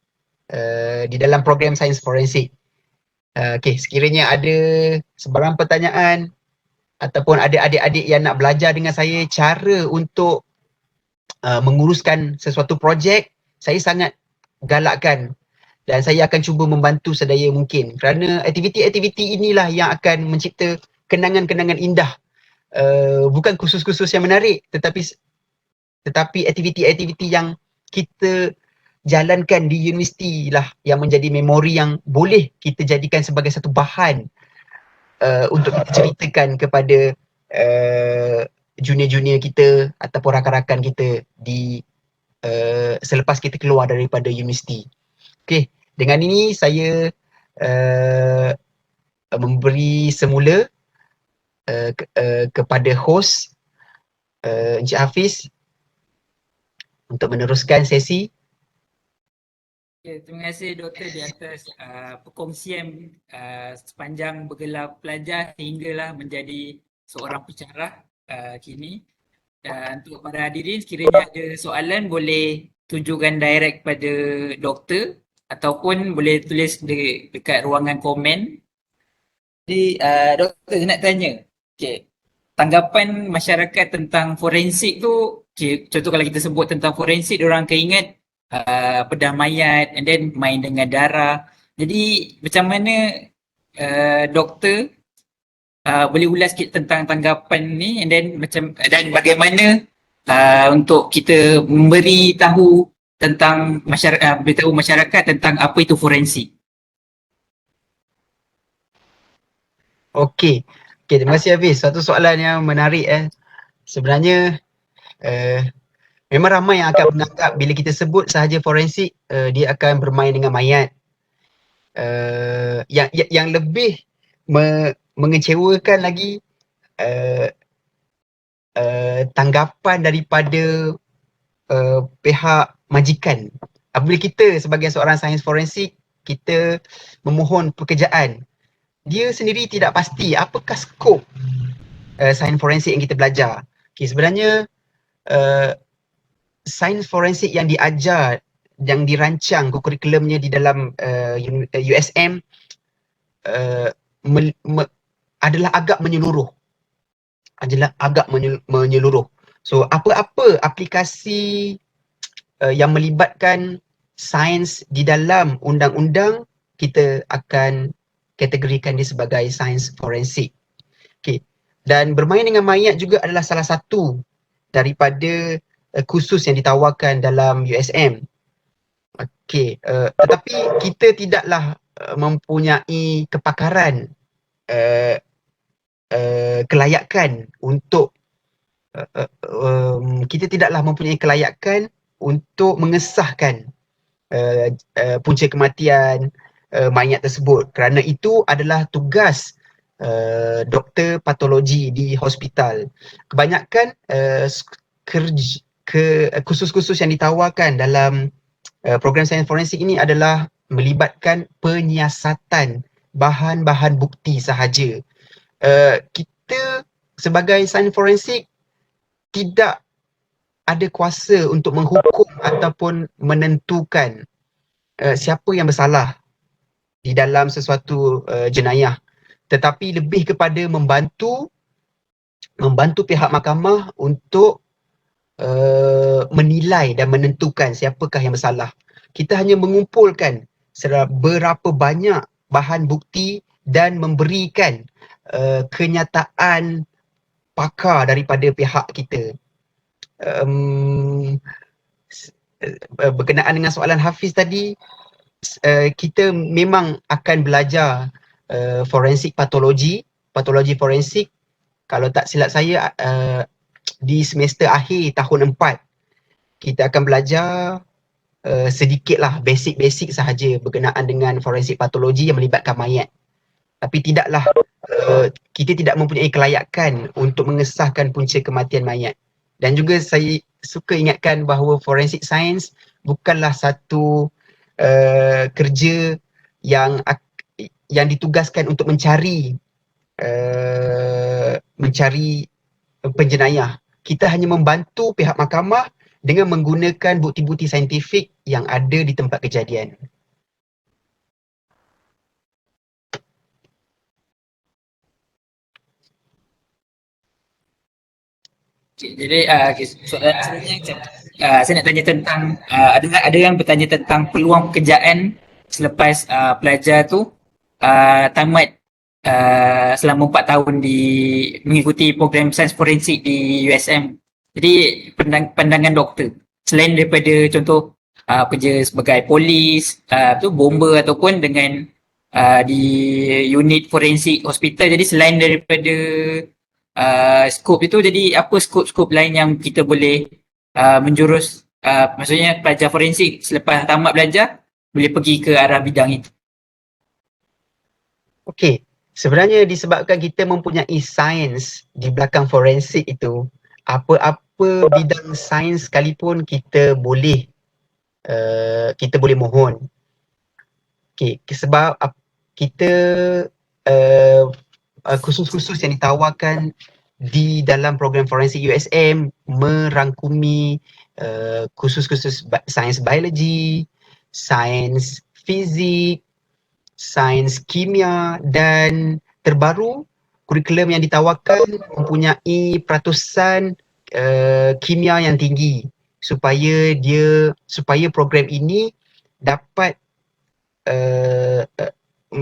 Speaker 3: di dalam program sains forensik. Okey, sekiranya ada sebarang pertanyaan ataupun ada adik-adik yang nak belajar dengan saya cara untuk menguruskan sesuatu projek, saya sangat galakkan dan saya akan cuba membantu sedaya mungkin kerana aktiviti-aktiviti inilah yang akan mencipta kenangan-kenangan indah. Bukan kursus-kursus yang menarik tetapi aktiviti-aktiviti yang kita jalankan di universiti lah yang menjadi memori yang boleh kita jadikan sebagai satu bahan untuk kita ceritakan kepada junior-junior kita ataupun rakan-rakan kita di selepas kita keluar daripada universiti. Okey, dengan ini saya memberi semula kepada host Encik Hafiz untuk meneruskan sesi.
Speaker 1: Okay, terima kasih Doktor di atas perkongsian sepanjang bergelar pelajar hinggalah menjadi seorang pensyarah kini. Dan untuk para hadirin, sekiranya ada soalan boleh tujukan direct kepada Doktor ataupun boleh tulis dekat ruangan komen. Jadi Doktor nak tanya, tanggapan masyarakat tentang forensik tu, contoh kalau kita sebut tentang forensik, diorang akan ingat bedah mayat and then main dengan darah. Jadi macam mana Doktor boleh ulas sikit tentang tanggapan ni and then dan bagaimana untuk kita memberi tahu tentang beritahu masyarakat tentang apa itu forensik.
Speaker 3: Okey, terima kasih Hafiz. Satu soalan yang menarik Sebenarnya memang ramai yang akan menganggap bila kita sebut sahaja forensik dia akan bermain dengan mayat. Yang lebih mengecewakan lagi tanggapan daripada pihak majikan. Apabila kita sebagai seorang sains forensik, kita memohon pekerjaan, dia sendiri tidak pasti apakah skop sains forensik yang kita belajar. Okay, sebenarnya sains forensik yang diajar, yang dirancang kurikulumnya di dalam USM adalah agak menyeluruh. So apa-apa aplikasi yang melibatkan sains di dalam undang-undang, kita akan kategorikan dia sebagai sains forensik. Okay. Dan bermain dengan mayat juga adalah salah satu daripada kursus yang ditawarkan dalam USM. Okay. Tetapi kita tidaklah mempunyai kepakaran, kelayakan untuk kita tidaklah mempunyai kelayakan untuk mengesahkan punca kematian mayat tersebut, kerana itu adalah tugas doktor patologi di hospital. Kebanyakan kursus-kursus yang ditawarkan dalam program sains forensik ini adalah melibatkan penyiasatan bahan-bahan bukti sahaja. Kita sebagai sains forensik tidak ada kuasa untuk menghukum ataupun menentukan siapa yang bersalah di dalam sesuatu jenayah, tetapi lebih kepada membantu pihak mahkamah untuk menilai dan menentukan siapakah yang bersalah. Kita hanya mengumpulkan berapa banyak bahan bukti dan memberikan kenyataan pakar daripada pihak kita. Berkenaan dengan soalan Hafiz tadi, kita memang akan belajar forensik patologi forensik. Kalau tak silap saya, di semester akhir tahun 4 kita akan belajar sedikitlah basic sahaja berkenaan dengan forensik patologi yang melibatkan mayat. Tapi tidaklah kita tidak mempunyai kelayakan untuk mengesahkan punca kematian mayat. Dan juga saya suka ingatkan bahawa forensik sains bukanlah satu kerja yang ditugaskan untuk mencari penjenayah. Kita hanya membantu pihak mahkamah dengan menggunakan bukti-bukti saintifik yang ada di tempat kejadian.
Speaker 1: Jadi soalan sebenarnya macam saya nak tanya tentang ada yang bertanya tentang peluang pekerjaan selepas pelajar tu tamat selama 4 tahun mengikuti program sains forensik di USM. Jadi pandangan doktor, selain daripada contoh kerja sebagai polis, bomber ataupun dengan di unit forensik hospital, jadi selain daripada skop itu, jadi apa skop-skop lain yang kita boleh menjurus, maksudnya pelajar forensik selepas tamat belajar boleh pergi ke arah bidang itu?
Speaker 3: Okey, sebenarnya disebabkan kita mempunyai sains di belakang forensik itu, apa-apa bidang sains sekalipun kita boleh mohon. Okey, sebab kita kursus-kursus yang ditawarkan di dalam program forensik USM merangkumi kursus-kursus sains biologi, sains fizik, sains kimia, dan terbaru kurikulum yang ditawarkan mempunyai peratusan kimia yang tinggi supaya program ini dapat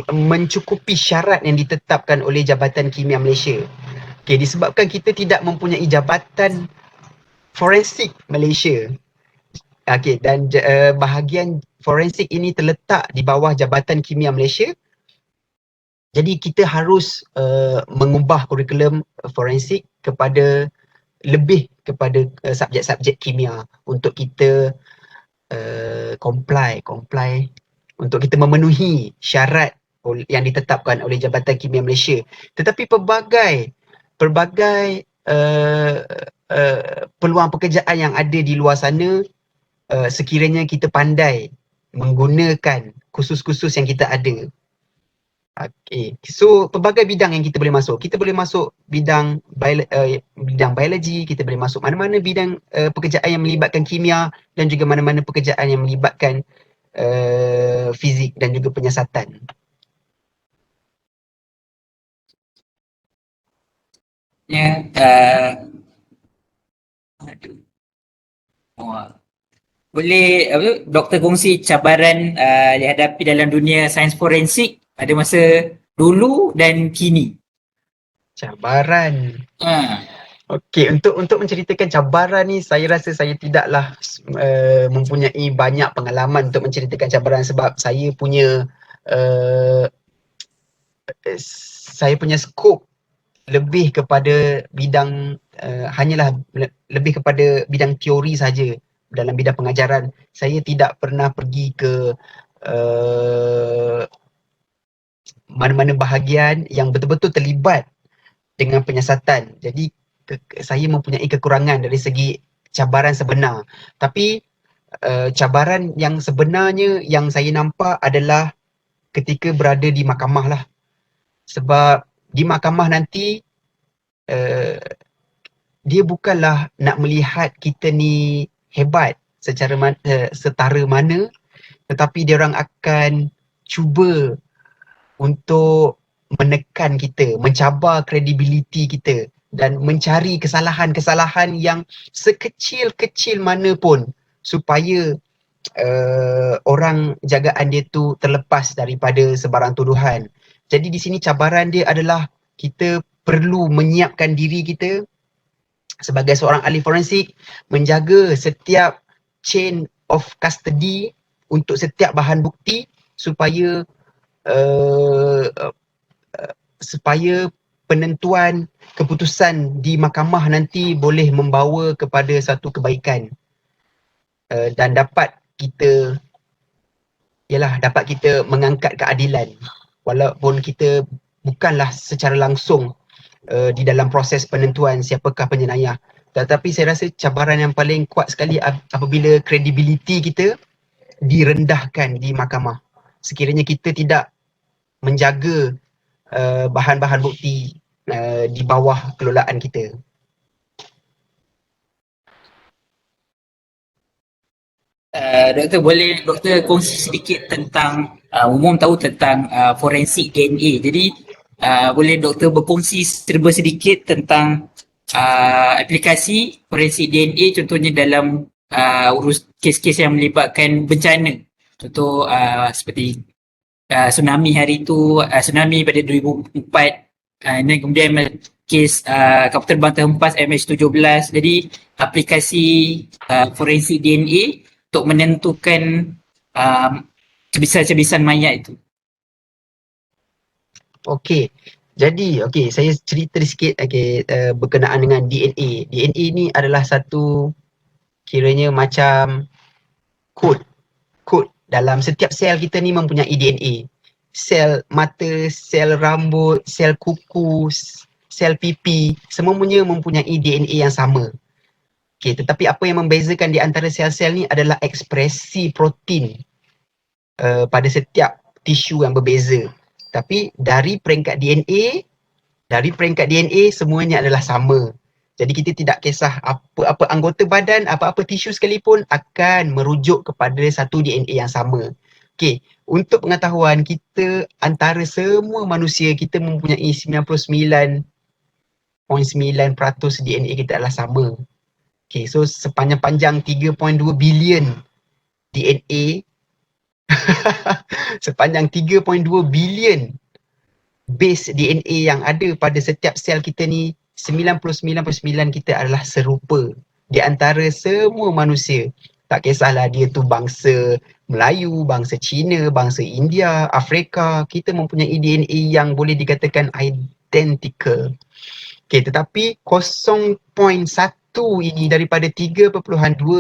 Speaker 3: mencukupi syarat yang ditetapkan oleh Jabatan Kimia Malaysia. Okay, disebabkan kita tidak mempunyai Jabatan Forensik Malaysia. Okay, dan bahagian forensik ini terletak di bawah Jabatan Kimia Malaysia. Jadi kita harus mengubah kurikulum forensik lebih kepada subjek-subjek kimia untuk kita comply untuk kita memenuhi syarat yang ditetapkan oleh Jabatan Kimia Malaysia. Tetapi pelbagai peluang pekerjaan yang ada di luar sana sekiranya kita pandai menggunakan kursus-kursus yang kita ada. Okay. So pelbagai bidang yang kita boleh masuk. Kita boleh masuk bidang bidang biologi, kita boleh masuk mana-mana bidang pekerjaan yang melibatkan kimia dan juga mana-mana pekerjaan yang melibatkan fizik dan juga penyiasatan.
Speaker 1: Ya, aduh. Wah. Boleh apa, doktor kongsi cabaran dihadapi dalam dunia sains forensik pada masa dulu dan kini.
Speaker 3: Cabaran.
Speaker 1: Ha.
Speaker 3: Okey, untuk menceritakan cabaran ni saya rasa saya tidaklah mempunyai banyak pengalaman untuk menceritakan cabaran sebab saya punya skop lebih kepada bidang hanyalah lebih kepada bidang teori saja dalam bidang pengajaran. Saya tidak pernah pergi ke mana-mana bahagian yang betul-betul terlibat dengan penyiasatan. Jadi saya mempunyai kekurangan dari segi cabaran sebenar. Tapi cabaran yang sebenarnya yang saya nampak adalah ketika berada di mahkamah lah. Sebab di mahkamah nanti dia bukanlah nak melihat kita ni hebat secara setara mana, tetapi dia orang akan cuba untuk menekan kita, mencabar kredibiliti kita dan mencari kesalahan-kesalahan yang sekecil-kecil mana pun supaya orang jagaan dia tu terlepas daripada sebarang tuduhan. Jadi di sini cabaran dia adalah kita perlu menyiapkan diri kita sebagai seorang ahli forensik, menjaga setiap chain of custody untuk setiap bahan bukti supaya penentuan keputusan di mahkamah nanti boleh membawa kepada satu kebaikan dan dapat kita mengangkat keadilan walaupun kita bukanlah secara langsung di dalam proses penentuan siapakah penjenayah. Tetapi saya rasa cabaran yang paling kuat sekali apabila kredibiliti kita direndahkan di mahkamah. Sekiranya kita tidak menjaga bahan-bahan bukti di bawah kelolaan kita.
Speaker 1: Doktor kongsi sedikit tentang umum tahu tentang forensik DNA. Jadi boleh doktor berkongsi serba sedikit tentang aplikasi forensik DNA contohnya dalam urus kes-kes yang melibatkan bencana. Contoh seperti tsunami hari itu, tsunami pada 2004, dan kemudian kes kapal terbang terhempas MH17. Jadi aplikasi forensik DNA untuk menentukan cebisan-cebisan mayat itu.
Speaker 3: Okey. Jadi saya cerita sikit berkenaan dengan DNA. DNA ni adalah satu kiranya macam kod dalam setiap sel kita ni mempunyai DNA. Sel mata, sel rambut, sel kuku, sel pipi, semuanya mempunyai DNA yang sama. Okay, tetapi apa yang membezakan di antara sel-sel ni adalah ekspresi protein pada setiap tisu yang berbeza. Tapi dari peringkat DNA semuanya adalah sama. Jadi kita tidak kisah apa-apa anggota badan, apa-apa tisu sekalipun akan merujuk kepada satu DNA yang sama. Okey, untuk pengetahuan kita antara semua manusia kita mempunyai 99.9% DNA kita adalah sama. Okay, so sepanjang-panjang 3.2 bilion DNA sepanjang 3.2 bilion base DNA yang ada pada setiap sel kita ni, 99.9% kita adalah serupa di antara semua manusia. Tak kisahlah dia tu bangsa Melayu, bangsa Cina, bangsa India, Afrika, kita mempunyai DNA yang boleh dikatakan identical. Okay, tetapi 0.1 ini daripada 3.2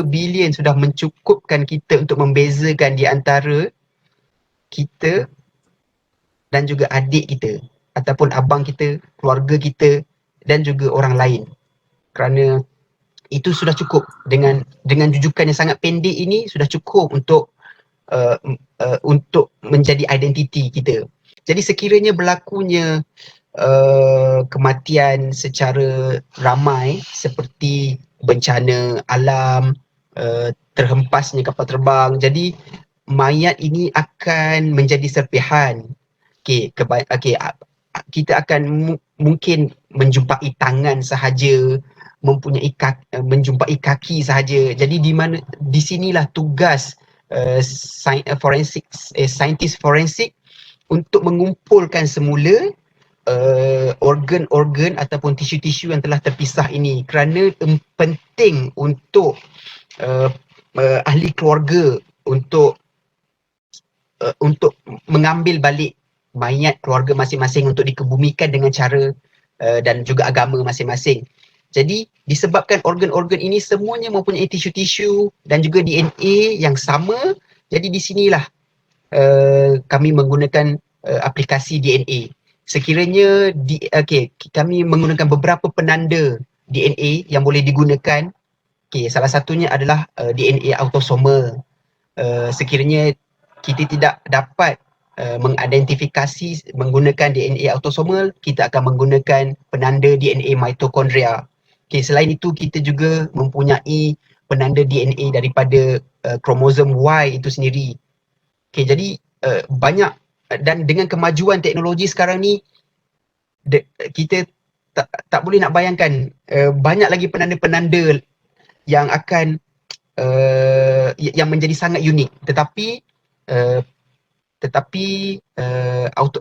Speaker 3: bilion sudah mencukupkan kita untuk membezakan di antara kita dan juga adik kita ataupun abang kita, keluarga kita dan juga orang lain. kerana itu sudah cukup dengan jujukan yang sangat pendek ini sudah cukup untuk menjadi identiti kita. Jadi sekiranya berlakunya kematian secara ramai seperti bencana alam, terhempasnya kapal terbang, jadi mayat ini akan menjadi serpihan. Kita akan mungkin menjumpai tangan sahaja, menjumpai kaki sahaja. Jadi di sinilah tugas saintis forensik untuk mengumpulkan semula organ-organ ataupun tisu-tisu yang telah terpisah ini, kerana penting untuk ahli keluarga untuk mengambil balik mayat keluarga masing-masing untuk dikebumikan dengan cara dan juga agama masing-masing. Jadi disebabkan organ-organ ini semuanya mempunyai tisu-tisu dan juga DNA yang sama, jadi di sinilah kami menggunakan aplikasi DNA. Sekiranya kami menggunakan beberapa penanda DNA yang boleh digunakan. Salah satunya adalah DNA autosomal. Sekiranya kita tidak dapat mengidentifikasi menggunakan DNA autosomal, kita akan menggunakan penanda DNA mitokondria. Selain itu kita juga mempunyai penanda DNA daripada kromosom Y itu sendiri. Jadi banyak, dan dengan kemajuan teknologi sekarang ni kita tak boleh nak bayangkan banyak lagi penanda-penanda yang akan yang menjadi sangat unik, tetapi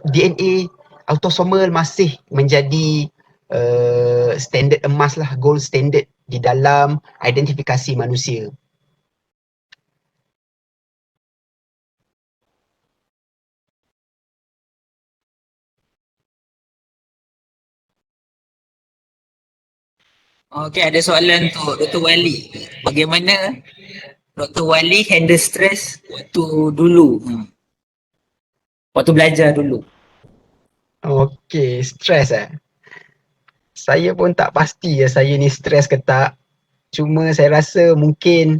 Speaker 3: DNA autosomal masih menjadi standard emas lah, gold standard di dalam identifikasi manusia.
Speaker 1: Okey, ada soalan untuk Dr. Wali. Bagaimana Dr. Wali handle stres waktu dulu? Waktu belajar dulu.
Speaker 3: Okey, stres saya pun tak pasti saya ni stres ke tak. Cuma saya rasa mungkin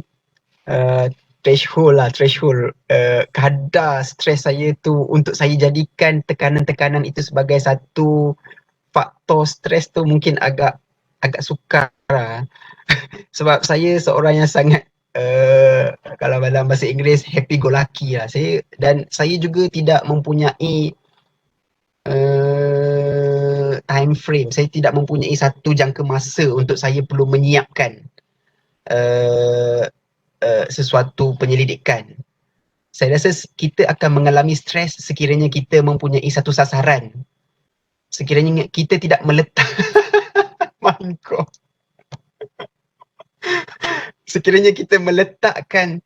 Speaker 3: threshold. Kadar stres saya tu untuk saya jadikan tekanan-tekanan itu sebagai satu faktor stres tu mungkin agak sukar lah. Sebab saya seorang yang sangat kalau dalam bahasa Inggeris happy go lucky lah. Saya juga tidak mempunyai time frame. Saya tidak mempunyai satu jangka masa untuk saya perlu menyiapkan sesuatu penyelidikan. Saya rasa kita akan mengalami stres sekiranya kita mempunyai satu sasaran. Sekiranya kita tidak meletak sekiranya kita meletakkan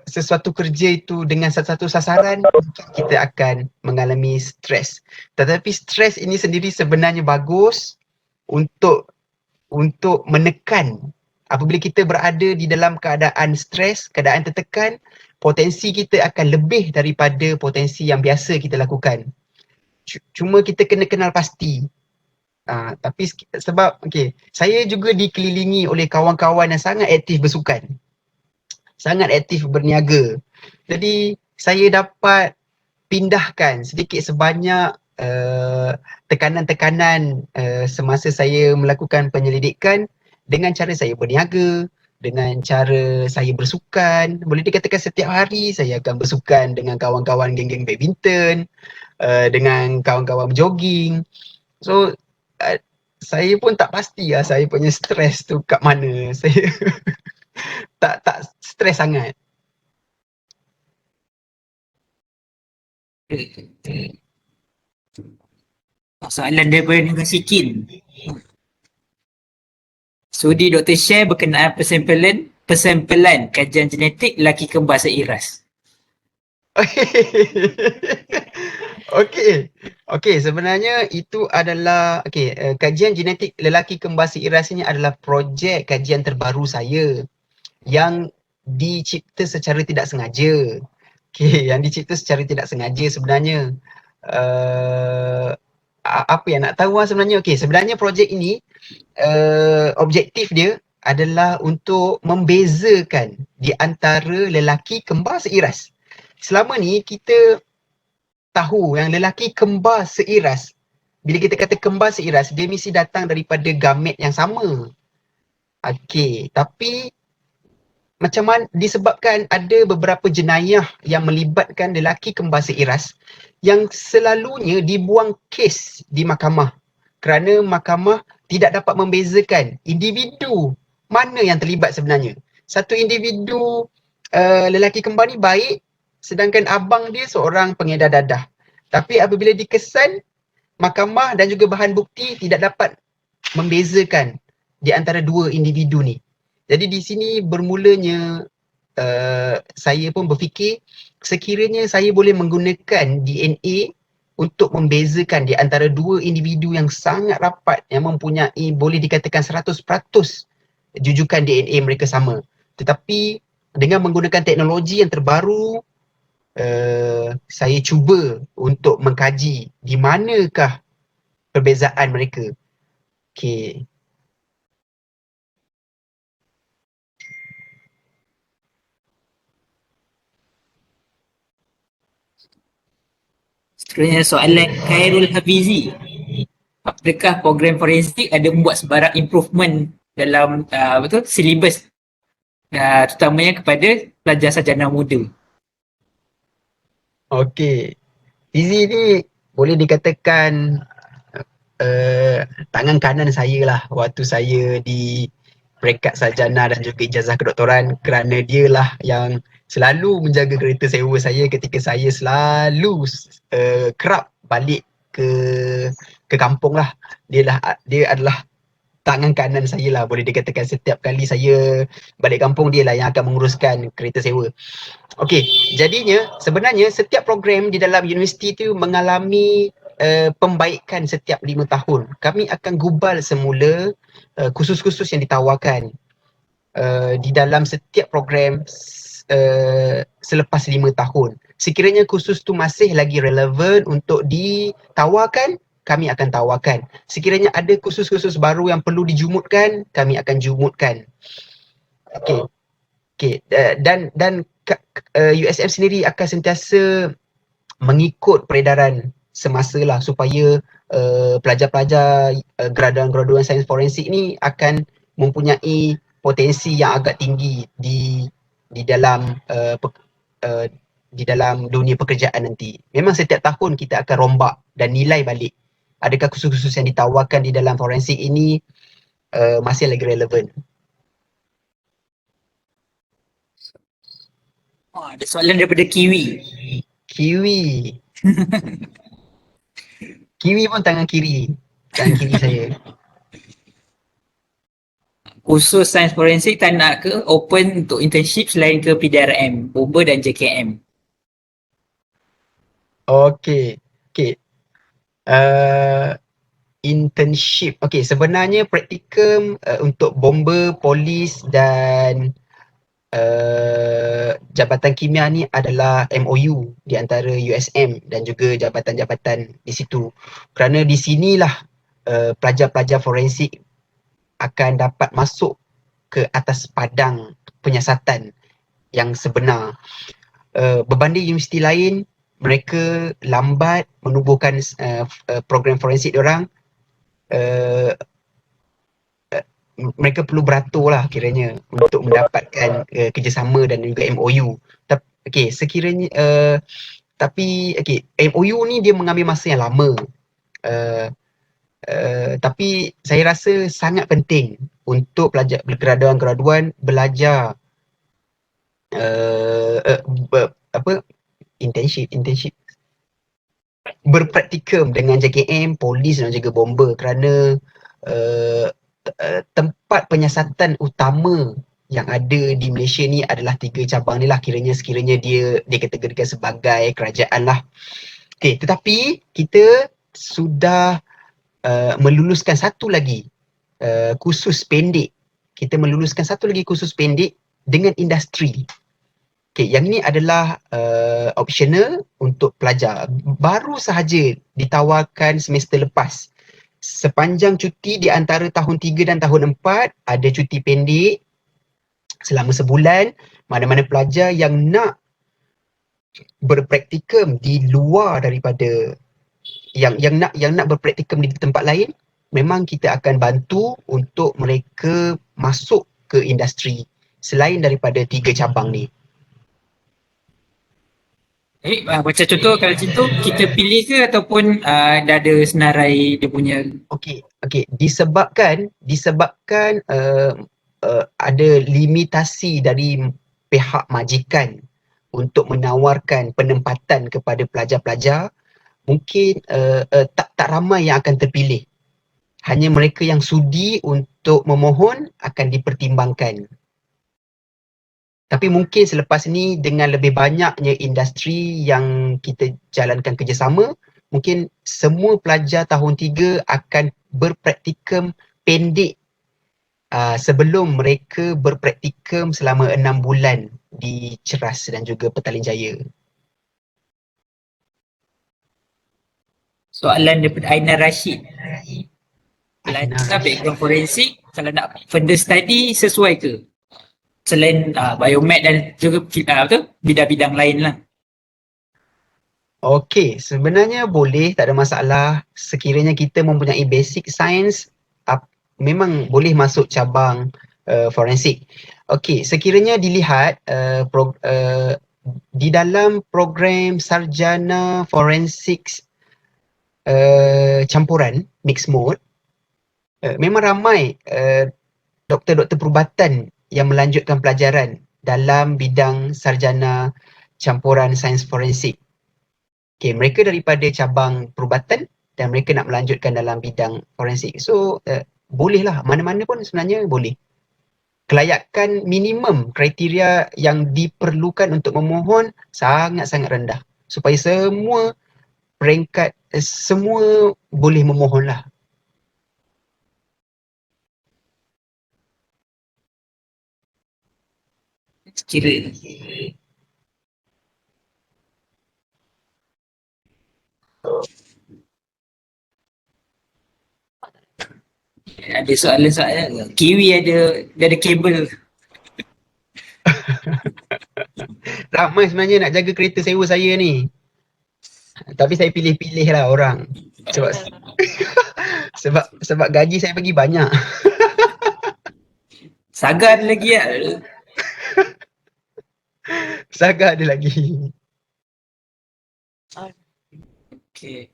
Speaker 3: sesuatu kerja itu dengan satu sasaran, kita akan mengalami stres. Tetapi stres ini sendiri sebenarnya bagus untuk menekan. Apabila kita berada di dalam keadaan stres, keadaan tertekan, potensi kita akan lebih daripada potensi yang biasa kita lakukan. Cuma kita kena kenal pasti. Tapi sebab saya juga dikelilingi oleh kawan-kawan yang sangat aktif bersukan. Sangat aktif berniaga. Jadi saya dapat pindahkan sedikit sebanyak tekanan-tekanan semasa saya melakukan penyelidikan dengan cara saya berniaga, dengan cara saya bersukan. Boleh dikatakan setiap hari saya akan bersukan dengan kawan-kawan geng-geng badminton, dengan kawan-kawan jogging. So saya pun tak pasti lah saya punya stres tu kat mana. Saya tak stres sangat.
Speaker 1: Soalan daripada Negeri Sikin. Sudi Dr. Share berkenaan persempelan kajian genetik lelaki kembar seiras. Okey, sebenarnya itu adalah kajian genetik lelaki kembar seiras ini adalah projek kajian terbaru saya yang dicipta secara tidak sengaja. Yang dicipta secara tidak sengaja sebenarnya.
Speaker 3: apa yang nak tahu sebenarnya? Okey, sebenarnya projek ini objektif dia adalah untuk membezakan di antara lelaki kembar seiras. Selama ni kita tahu yang lelaki kembar seiras, bila kita kata kembar seiras, dia mesti datang daripada gamet yang sama. Okey, tapi macam mana disebabkan ada beberapa jenayah yang melibatkan lelaki kembar seiras yang selalunya dibuang kes di mahkamah kerana mahkamah tidak dapat membezakan individu mana yang terlibat sebenarnya. Satu individu lelaki kembar ni baik, sedangkan abang dia seorang pengedar dadah. Tapi apabila dikesan, mahkamah dan juga bahan bukti tidak dapat membezakan di antara dua individu ni. Jadi di sini bermulanya saya pun berfikir sekiranya saya boleh menggunakan DNA untuk membezakan di antara dua individu yang sangat rapat yang mempunyai boleh dikatakan 100% jujukan DNA mereka sama. Tetapi dengan menggunakan teknologi yang terbaru, saya cuba untuk mengkaji di manakah perbezaan mereka. Okay.
Speaker 1: Seterusnya soalan Khairul Hafizi. Apakah program forensik ada membuat sebarang improvement dalam silibus terutamanya kepada pelajar sarjana muda?
Speaker 3: Okey. Fizi ni boleh dikatakan tangan kanan saya lah waktu saya di peringkat sarjana dan juga ijazah kedoktoran, kerana dialah yang selalu menjaga kereta sewa saya ketika saya selalu kerap balik ke kampung lah. Dia adalah tangan kanan saya lah, boleh dikatakan setiap kali saya balik kampung dia lah yang akan menguruskan kereta sewa. Okey, jadinya sebenarnya setiap program di dalam universiti tu mengalami pembaikan setiap 5 tahun. Kami akan gubal semula kursus-kursus yang ditawarkan di dalam setiap program selepas 5 tahun. Sekiranya kursus tu masih lagi relevan untuk ditawarkan, kami akan tawarkan. Sekiranya ada kursus-kursus baru yang perlu dijumutkan, kami akan jumutkan. Okey. Okey, dan USM sendiri akan sentiasa mengikut peredaran semasa lah supaya pelajar-pelajar graduan-graduan sains forensik ni akan mempunyai potensi yang agak tinggi di dalam di dalam dunia pekerjaan nanti. Memang setiap tahun kita akan rombak dan nilai balik adakah kursus-kursus yang ditawarkan di dalam forensik ini masih lagi relevan.
Speaker 1: Ada soalan daripada Kiwi.
Speaker 3: Kiwi pun tangan kiri saya.
Speaker 1: Kursus sains forensik tak nak ke open untuk internship selain ke PDRM, Bomber dan JKM?
Speaker 3: Okey. Internship. Okey, sebenarnya praktikum untuk bomber, polis dan Jabatan Kimia ni adalah MOU di antara USM dan juga jabatan-jabatan di situ. Kerana di sinilah pelajar-pelajar forensik akan dapat masuk ke atas padang penyiasatan yang sebenar. Berbanding universiti lain, mereka lambat menubuhkan program forensik diorang. Mereka perlu beratur lah kiranya untuk mendapatkan kerjasama dan juga MOU. Okey, sekiranya tapi okey, MOU ni dia mengambil masa yang lama. Tapi saya rasa sangat penting untuk pelajar graduan-graduan belajar internship berpraktikum dengan JKM, polis dan juga bomber, kerana tempat penyiasatan utama yang ada di Malaysia ni adalah 3 cabang ni lah sekiranya dia dikategorikan sebagai kerajaan lah. Okey, tetapi kita sudah meluluskan satu lagi kursus pendek. Kita meluluskan satu lagi kursus pendek dengan industri. Okay, yang ini adalah optional untuk pelajar. Baru sahaja ditawarkan semester lepas. Sepanjang cuti di antara tahun 3 dan tahun 4, ada cuti pendek selama sebulan. Mana-mana pelajar yang nak berpraktikum di luar daripada yang nak berpraktikum di tempat lain, memang kita akan bantu untuk mereka masuk ke industri selain daripada 3 cabang ni.
Speaker 1: Macam contoh kalau macam tu kita pilih ke ataupun dah ada senarai dia punya.
Speaker 3: Okey, disebabkan ada limitasi dari pihak majikan untuk menawarkan penempatan kepada pelajar-pelajar, mungkin tak ramai yang akan terpilih. Hanya mereka yang sudi untuk memohon akan dipertimbangkan. Tapi mungkin selepas ni dengan lebih banyaknya industri yang kita jalankan kerjasama, mungkin semua pelajar tahun 3 akan berpraktikum pendek sebelum mereka berpraktikum selama 6 bulan di Ceras dan juga Petaling Jaya.
Speaker 1: Soalan daripada Aina Rashid.
Speaker 3: Aina
Speaker 1: Pelajar
Speaker 3: Rashid.
Speaker 1: background forensik kalau nak further study sesuai ke? Selain biomed dan juga bidang-bidang lain lah.
Speaker 3: Okey, sebenarnya boleh, tak ada masalah. Sekiranya kita mempunyai basic science, memang boleh masuk cabang forensik. Okey, sekiranya dilihat di dalam program sarjana forensik campuran, mixed mode, memang ramai doktor-doktor perubatan yang melanjutkan pelajaran dalam bidang sarjana campuran sains forensik. Okay, mereka daripada cabang perubatan dan mereka nak melanjutkan dalam bidang forensik. So, bolehlah, mana-mana pun sebenarnya boleh. Kelayakan minimum kriteria yang diperlukan untuk memohon sangat-sangat rendah. Supaya semua peringkat, semua boleh memohonlah.
Speaker 1: Kira ada soalan-soalan. Kiwi dia ada kabel.
Speaker 3: Ramai sebenarnya nak jaga kereta sewa saya ni. Tapi saya pilih-pilih lah orang. Sebab gaji saya bagi banyak.
Speaker 1: Sagar lagi lah.
Speaker 3: Saga ada lagi.
Speaker 1: Okay.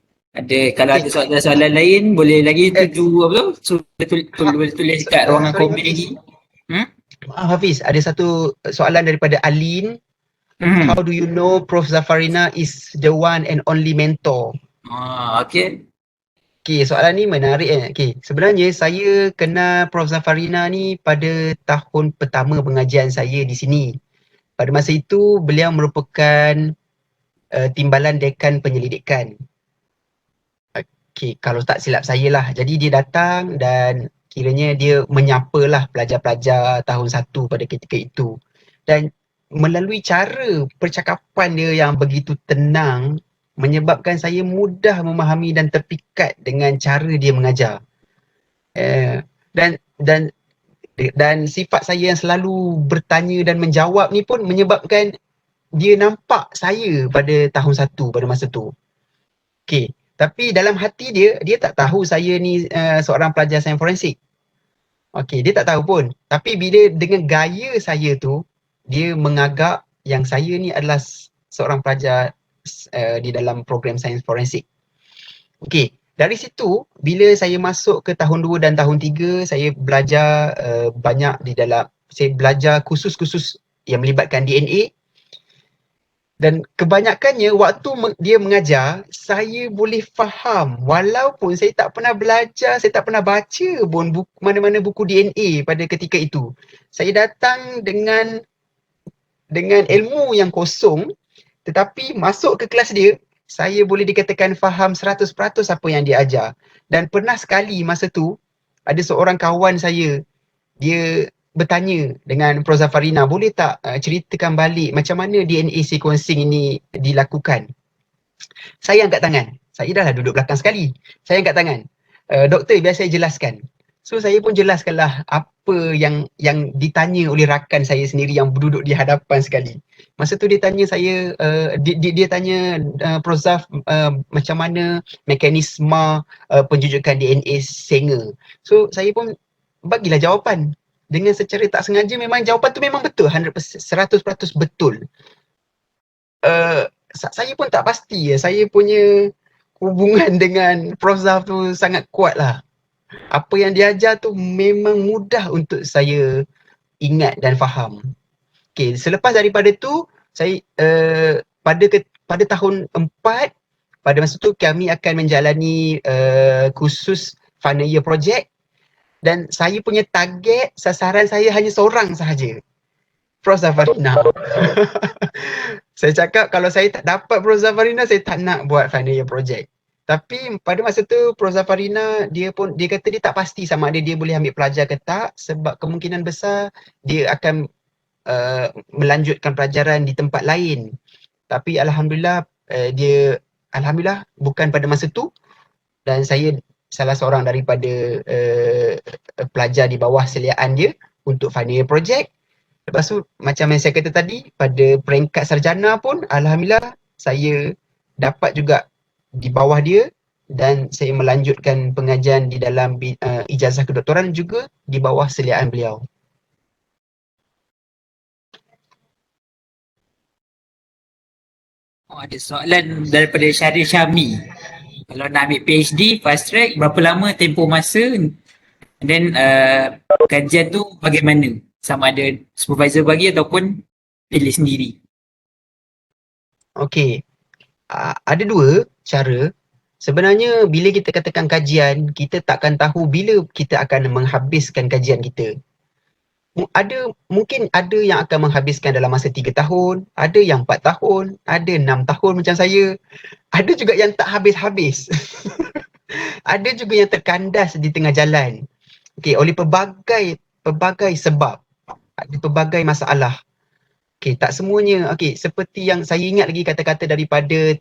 Speaker 1: Kalau ada soalan-soalan lain boleh lagi tuju apa tu? Tulis kat ruangan komen lagi.
Speaker 3: Hafiz, ada satu soalan daripada Alin. How do you know Prof Zafarina is the one and only mentor?
Speaker 1: Okay.
Speaker 3: Okay, soalan ni menarik Okay, sebenarnya saya kenal Prof Zafarina ni pada tahun pertama pengajian saya di sini. Pada masa itu, beliau merupakan timbalan dekan penyelidikan. Okay, kalau tak silap saya lah. Jadi dia datang dan kiranya dia menyapalah pelajar-pelajar tahun 1 pada ketika itu. Dan melalui cara percakapan dia yang begitu tenang, menyebabkan saya mudah memahami dan terpikat dengan cara dia mengajar. Dan sifat saya yang selalu bertanya dan menjawab ni pun menyebabkan dia nampak saya pada tahun 1 pada masa tu. Okay. Tapi dalam hati dia tak tahu saya ni seorang pelajar sains forensik. Okay, dia tak tahu pun. Tapi bila dengan gaya saya tu, dia mengagak yang saya ni adalah seorang pelajar di dalam program sains forensik. Okay, dari situ, bila saya masuk ke tahun 2 dan tahun 3, saya belajar banyak saya belajar khusus-khusus yang melibatkan DNA. Dan kebanyakannya waktu dia mengajar, saya boleh faham walaupun saya tak pernah belajar, saya tak pernah baca pun mana-mana buku DNA pada ketika itu. Saya datang dengan ilmu yang kosong, tetapi masuk ke kelas dia, saya boleh dikatakan faham 100% apa yang dia ajar. Dan pernah sekali masa tu, ada seorang kawan saya, dia bertanya dengan Prof. Zafarina, boleh tak ceritakan balik macam mana DNA sequencing ini dilakukan? Saya angkat tangan. Saya dah lah duduk belakang sekali. Saya angkat tangan. Doktor, biar saya jelaskan. So saya pun jelaskanlah apa yang ditanya oleh rakan saya sendiri yang duduk di hadapan sekali. Masa tu dia tanya saya, dia tanya Prof. Zaf macam mana mekanisme penjujukan DNA Sanger. So saya pun bagilah jawapan. Dengan secara tak sengaja memang jawapan tu memang betul, 100%, 100% betul. Saya pun tak pasti ya, saya punya hubungan dengan Prof. Zaf tu sangat kuat lah. Apa yang dia ajar tu memang mudah untuk saya ingat dan faham. Okay, selepas daripada tu, saya pada tahun 4, pada masa tu kami akan menjalani kursus final year project dan saya punya target, sasaran saya hanya seorang sahaja. Prof. Zafarina. Saya cakap kalau saya tak dapat Prof. Zafarina, saya tak nak buat final year project. Tapi pada masa tu Prof. Zafarina dia kata dia tak pasti sama ada dia boleh ambil pelajar ke tak, sebab kemungkinan besar dia akan melanjutkan pelajaran di tempat lain. Tapi alhamdulillah alhamdulillah bukan pada masa tu, dan saya salah seorang daripada pelajar di bawah seliaan dia untuk final year project. Lepas tu macam yang saya kata tadi, pada peringkat sarjana pun alhamdulillah saya dapat juga di bawah dia dan saya melanjutkan pengajian di dalam ijazah kedoktoran juga di bawah seliaan beliau.
Speaker 1: Ada soalan daripada Syaril Syami. Kalau nak ambil PhD, fast track, berapa lama tempoh masa, dan kajian tu bagaimana? Sama ada supervisor bagi ataupun pilih sendiri?
Speaker 3: Okey, ada dua cara. Sebenarnya bila kita katakan kajian, kita takkan tahu bila kita akan menghabiskan kajian kita. Mungkin ada yang akan menghabiskan dalam masa 3 tahun, ada yang 4 tahun, ada 6 tahun macam saya. Ada juga yang tak habis-habis. Ada juga yang terkandas di tengah jalan. Okey, oleh pelbagai sebab. Ada pelbagai masalah. Okey, tak semuanya. Okey, seperti yang saya ingat lagi kata-kata daripada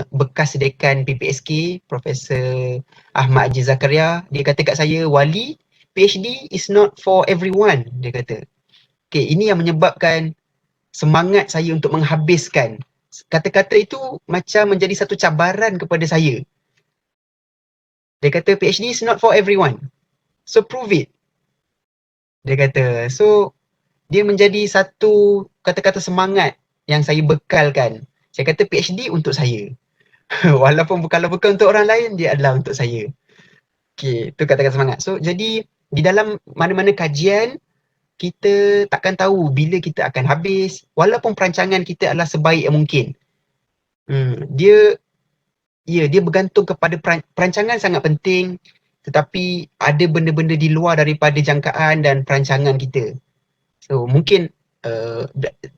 Speaker 3: bekas dekan PPSK, Profesor Ahmad Haji Zakaria. Dia kata kat saya, Wali, PhD is not for everyone, dia kata. Okey, ini yang menyebabkan semangat saya untuk menghabiskan. Kata-kata itu macam menjadi satu cabaran kepada saya. Dia kata PhD is not for everyone. So prove it. Dia kata. So dia menjadi satu kata-kata semangat yang saya bekalkan. Saya kata PhD untuk saya. Walaupun kalau bukan untuk orang lain, dia adalah untuk saya. Okey, itu kata-kata semangat. So jadi di dalam mana-mana kajian, kita takkan tahu bila kita akan habis, walaupun perancangan kita adalah sebaik yang mungkin. Dia bergantung kepada perancangan sangat penting, tetapi ada benda-benda di luar daripada jangkaan dan perancangan kita. So mungkin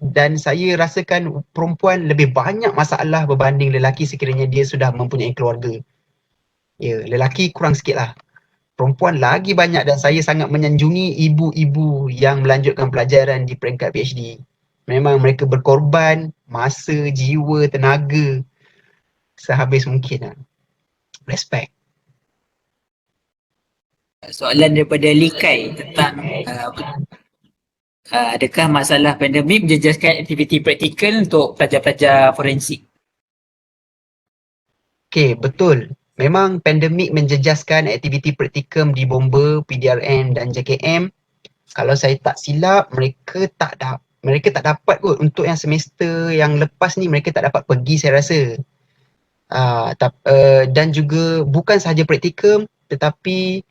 Speaker 3: dan saya rasakan perempuan lebih banyak masalah berbanding lelaki sekiranya dia sudah mempunyai keluarga. Ya, lelaki kurang sikit lah. Perempuan lagi banyak, dan saya sangat menyanjungi ibu-ibu yang melanjutkan pelajaran di peringkat PhD. Memang mereka berkorban masa, jiwa, tenaga sehabis mungkin lah. Respect.
Speaker 1: Soalan daripada Likai tentang adakah masalah pandemik menjejaskan aktiviti praktikal untuk pelajar-pelajar forensik?
Speaker 3: Okey, betul. Memang pandemik menjejaskan aktiviti praktikum di Bomba, PDRN dan JKM. Kalau saya tak silap, mereka tak dapat kot untuk yang semester yang lepas ni, mereka tak dapat pergi saya rasa. Dan juga bukan sahaja praktikum, tetapi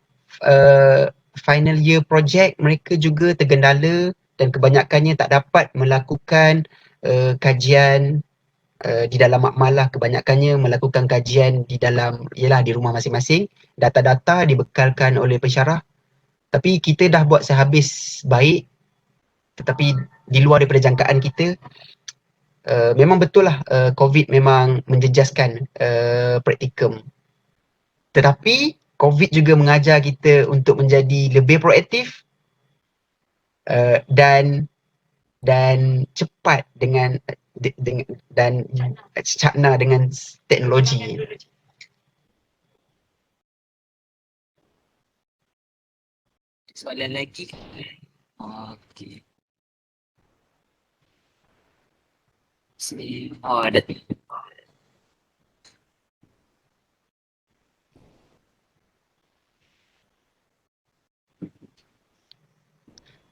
Speaker 3: final year project mereka juga tergendala dan kebanyakannya tak dapat melakukan kajian di dalam makmalah. Kebanyakannya melakukan kajian di dalam, di rumah masing-masing. Data-data dibekalkan oleh pensyarah. Tapi kita dah buat sehabis baik, tetapi di luar daripada jangkaan kita. Memang betul lah, COVID memang menjejaskan praktikum. Tetapi COVID juga mengajar kita untuk menjadi lebih proaktif dan cepat dengan dan cakna dengan teknologi.
Speaker 1: Soalan lagi. Okey. Oh, ada.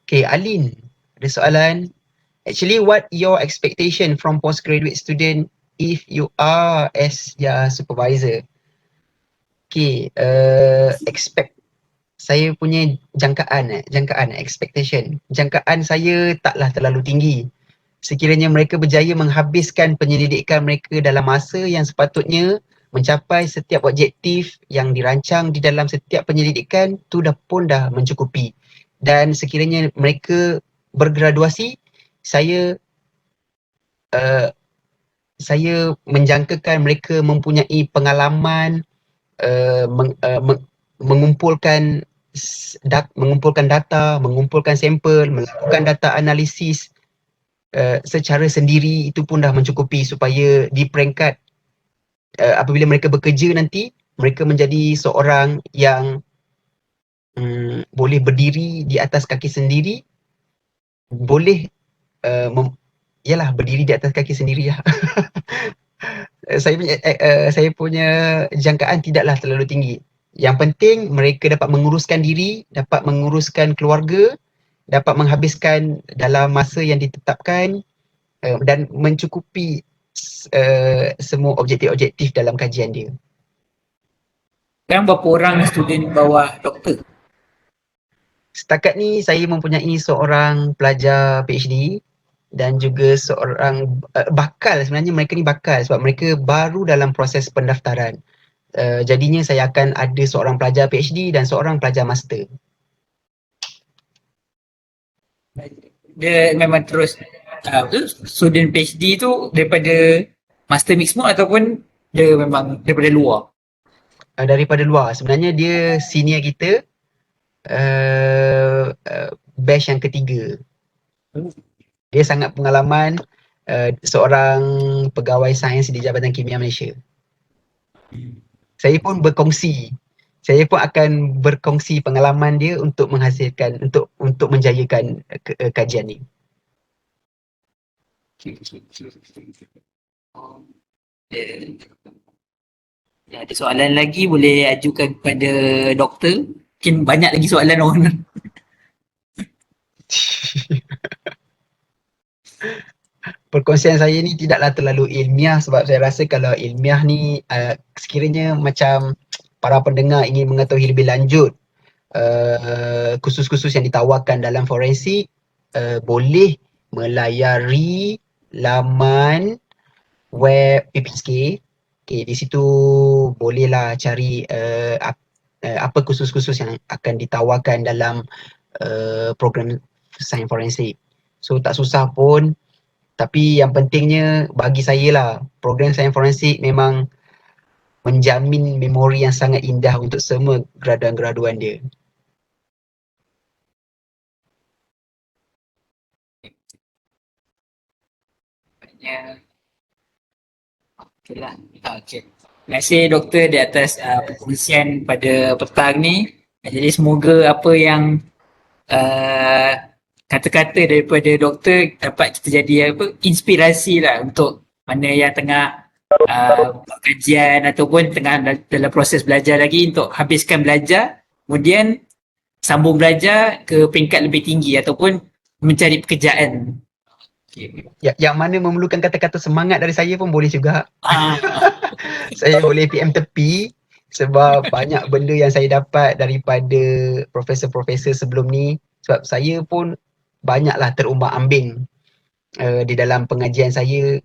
Speaker 3: Okay, Alin, ada soalan. Actually, what your expectation from postgraduate student if you are as their supervisor? Okay, saya punya jangkaan expectation. Jangkaan saya taklah terlalu tinggi. Sekiranya mereka berjaya menghabiskan penyelidikan mereka dalam masa yang sepatutnya, mencapai setiap objektif yang dirancang di dalam setiap penyelidikan, tu dah mencukupi. Dan sekiranya mereka bergraduasi, saya menjangkakan mereka mempunyai pengalaman mengumpulkan data, mengumpulkan sampel, melakukan data analisis secara sendiri, itu pun dah mencukupi supaya di peringkat apabila mereka bekerja nanti, mereka menjadi seorang yang boleh berdiri di atas kaki sendiri, boleh berdiri di atas kaki sendiri lah. Saya punya jangkaan tidaklah terlalu tinggi. Yang penting mereka dapat menguruskan diri, dapat menguruskan keluarga, dapat menghabiskan dalam masa yang ditetapkan dan mencukupi semua objektif-objektif dalam kajian dia.
Speaker 1: Sekarang berapa orang student bawah doktor?
Speaker 3: Setakat ni saya mempunyai seorang pelajar PhD dan juga seorang bakal. Sebenarnya mereka ni bakal sebab mereka baru dalam proses pendaftaran. Jadinya saya akan ada seorang pelajar PhD dan seorang pelajar master.
Speaker 1: Dia memang terus student PhD tu daripada master mixed mode ataupun dia memang daripada luar?
Speaker 3: Daripada luar. Sebenarnya dia senior kita, batch yang ketiga. Dia sangat pengalaman, seorang pegawai sains di Jabatan Kimia Malaysia. Saya pun akan berkongsi pengalaman dia untuk menghasilkan, untuk menjayakan kajian ni.
Speaker 1: Ada soalan lagi boleh ajukan kepada doktor. Mungkin banyak lagi soalan orang.
Speaker 3: Perkongsian saya ni tidaklah terlalu ilmiah sebab saya rasa kalau ilmiah ni sekiranya macam para pendengar ingin mengetahui lebih lanjut khusus-khusus yang ditawarkan dalam forensik, boleh melayari laman web PPSK. Okay, di situ bolehlah cari apa khusus-khusus yang akan ditawarkan dalam program sains forensik. So tak susah pun, tapi yang pentingnya bagi saya lah, program sains forensik memang menjamin memori yang sangat indah untuk semua graduan-graduan dia.
Speaker 1: Okey lah. Okey. Terima kasih doktor di atas perkongsian pada petang ni. Jadi semoga apa yang kata-kata daripada doktor dapat kita jadi inspirasi lah untuk mana yang tengah kajian ataupun tengah dalam proses belajar lagi untuk habiskan belajar, kemudian sambung belajar ke peringkat lebih tinggi ataupun mencari pekerjaan. Okay.
Speaker 3: Yang mana memerlukan kata-kata semangat dari saya pun boleh juga. Saya boleh PM tepi sebab banyak benda yang saya dapat daripada profesor-profesor sebelum ni, sebab saya pun banyaklah terumbang-ambing di dalam pengajian saya.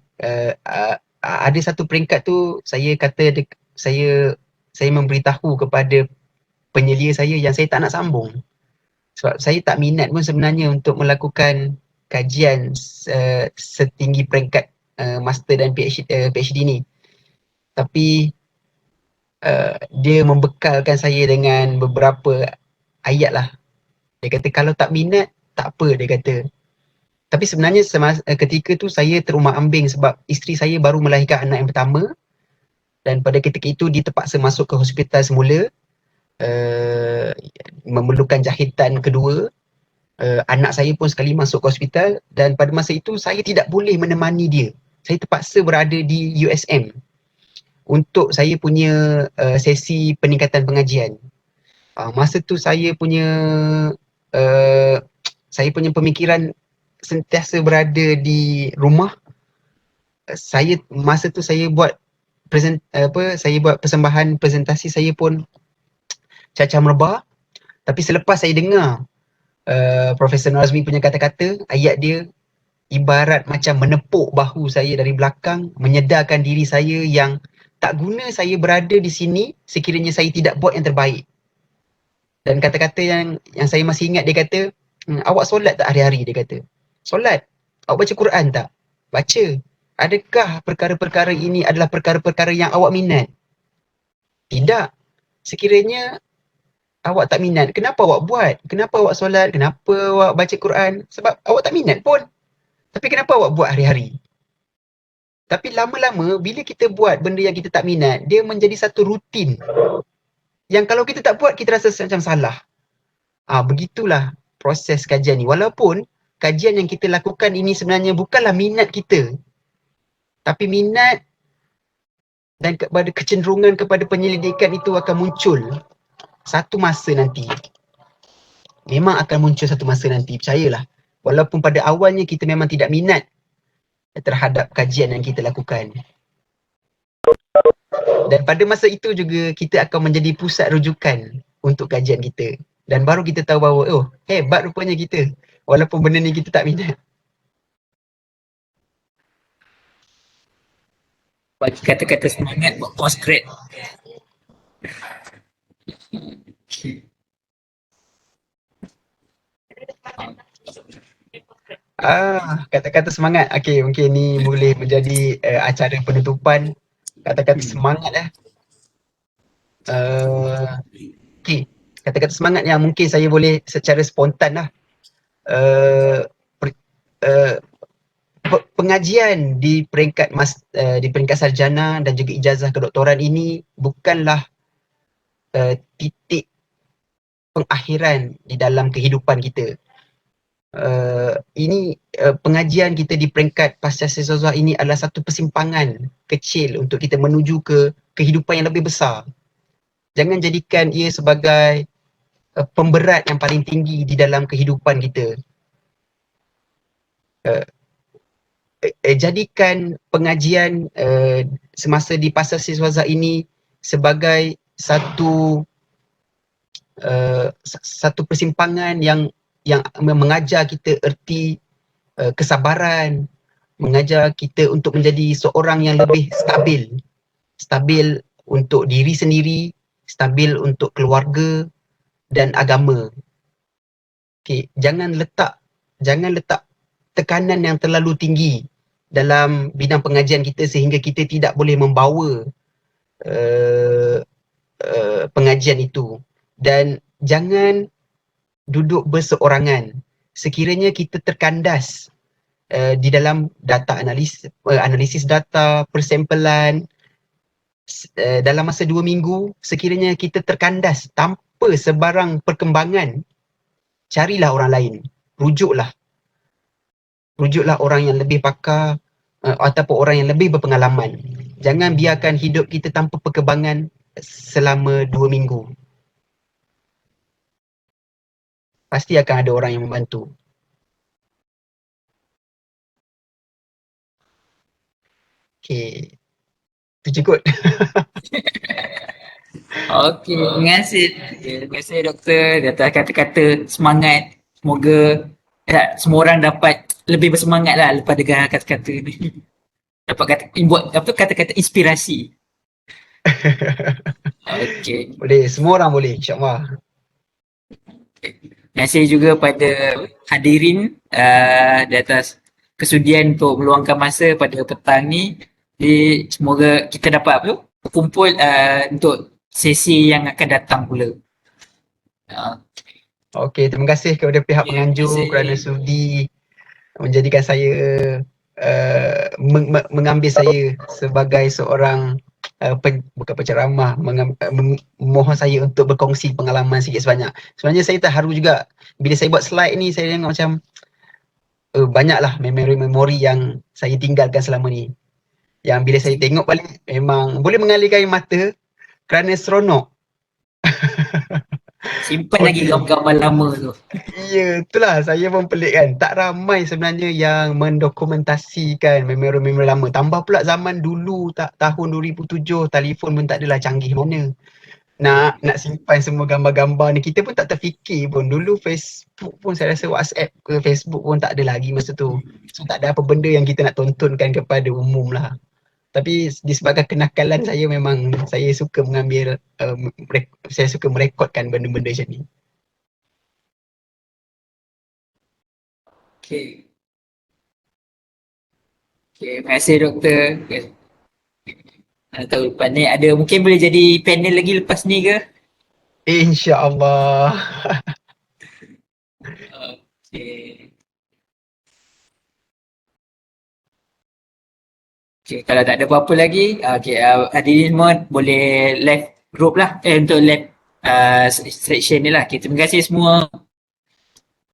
Speaker 3: Ada satu peringkat tu saya kata saya memberitahu kepada penyelia saya yang saya tak nak sambung sebab saya tak minat pun sebenarnya untuk melakukan kajian setinggi peringkat master dan PhD ni. Tapi dia membekalkan saya dengan beberapa ayat lah. Dia kata kalau tak minat, tak apa dia kata. Tapi sebenarnya ketika tu saya terumak ambing sebab isteri saya baru melahirkan anak yang pertama dan pada ketika itu dia terpaksa masuk ke hospital semula, memerlukan jahitan kedua. Anak saya pun sekali masuk ke hospital dan pada masa itu saya tidak boleh menemani dia. Saya terpaksa berada di USM untuk saya punya sesi peningkatan pengajian. Masa tu saya punya pemikiran sentiasa berada di rumah. Masa tu saya buat persembahan presentasi saya pun cacah merebah. Tapi selepas saya dengar Profesor Nazmi punya kata-kata, ayat dia ibarat macam menepuk bahu saya dari belakang, menyedarkan diri saya yang tak guna saya berada di sini sekiranya saya tidak buat yang terbaik. Dan kata-kata yang saya masih ingat, dia kata, awak solat tak hari-hari, dia kata. Solat. Awak baca Quran tak? Baca. Adakah perkara-perkara ini adalah perkara-perkara yang awak minat? Tidak. Sekiranya awak tak minat, kenapa awak buat? Kenapa awak solat? Kenapa awak baca Quran? Sebab awak tak minat pun. Tapi kenapa awak buat hari-hari? Tapi lama-lama bila kita buat benda yang kita tak minat, dia menjadi satu rutin. Yang kalau kita tak buat, kita rasa macam salah. Begitulah proses kajian ni. Walaupun kajian yang kita lakukan ini sebenarnya bukanlah minat kita. Tapi minat dan kepada kecenderungan kepada penyelidikan itu akan muncul satu masa nanti. Memang akan muncul satu masa nanti, percayalah. Walaupun pada awalnya kita memang tidak minat terhadap kajian yang kita lakukan. Dan pada masa itu juga kita akan menjadi pusat rujukan untuk kajian kita. Dan baru kita tahu bahawa, oh hebat rupanya kita. Walaupun benda ni kita tak minat.
Speaker 1: Bagi kata-kata semangat buat postgrad.
Speaker 3: Kata-kata semangat. Okey, mungkin ni boleh menjadi acara penutupan. Kata-kata semangat okey, kata-kata semangat yang mungkin saya boleh secara spontan lah. Pengajian di peringkat sarjana dan juga ijazah kedoktoran ini bukanlah titik pengakhiran di dalam kehidupan kita. Pengajian kita di peringkat pasca siswa ini adalah satu persimpangan kecil untuk kita menuju ke kehidupan yang lebih besar. Jangan jadikan ia sebagai pemberat yang paling tinggi di dalam kehidupan kita. Jadikan pengajian semasa di pasca siswa ini sebagai satu persimpangan yang mengajar kita erti kesabaran, mengajar kita untuk menjadi seorang yang lebih stabil untuk diri sendiri, stabil untuk keluarga dan agama. Okay, jangan letak tekanan yang terlalu tinggi dalam bidang pengajian kita sehingga kita tidak boleh membawa pengajian itu. Dan jangan duduk berseorangan. Sekiranya kita terkandas di dalam data analisis data, persempelan dalam masa 2 minggu, sekiranya kita terkandas tanpa sebarang perkembangan, carilah orang lain. Rujuklah orang yang lebih pakar ataupun orang yang lebih berpengalaman. Jangan biarkan hidup kita tanpa perkembangan selama 2 minggu. Pasti akan ada orang yang membantu. Okey. Itu cukup.
Speaker 1: Okey, terima kasih. Terima kasih doktor di atas kata-kata semangat. Semoga semua orang dapat lebih bersemangat lah lepas dengar kata-kata ni. Dapat buat kata-kata inspirasi. Okey.
Speaker 3: Boleh, semua orang boleh, insya-Allah.
Speaker 1: Terima kasih juga pada hadirin di atas kesudian untuk meluangkan masa pada petang ni. Jadi semoga kita dapat berkumpul untuk sesi yang akan datang pula.
Speaker 3: Okey, terima kasih kepada pihak
Speaker 1: Okay,
Speaker 3: penganjur kerana sudi menjadikan saya mengambil saya sebagai seorang bukan penceramah, memohon saya untuk berkongsi pengalaman sikit sebanyak. Sebenarnya saya terharu juga bila saya buat slide ni, saya tengok macam banyaklah memori-memori yang saya tinggalkan selama ni. Yang bila saya tengok balik memang boleh mengalirkan air mata kerana seronok.
Speaker 1: simpan lagi
Speaker 3: Okey.
Speaker 1: gambar-gambar lama tu.
Speaker 3: Ya, itulah saya pun pelik kan. Tak ramai sebenarnya yang mendokumentasikan memori-memori lama. Tambah pula zaman dulu tahun 2007 telefon pun tak adalah canggih mana. Nak simpan semua gambar-gambar ni kita pun tak terfikir pun. Dulu Facebook pun saya rasa WhatsApp ke Facebook pun tak ada lagi masa tu. So tak ada apa benda yang kita nak tontonkan kepada umum lah. Tapi disebabkan kenakalan saya memang saya suka mengambil saya suka merekodkan benda-benda macam ni.
Speaker 1: Okay. Okay, terima kasih doktor. Okay. Tahu lepas ni ada mungkin boleh jadi panel lagi lepas ni ke?
Speaker 3: InsyaAllah.
Speaker 1: Okay. Okay, kalau tak ada apa-apa lagi, okay, hadirin semua boleh live group lah untuk live section ni lah. Okay, terima kasih semua.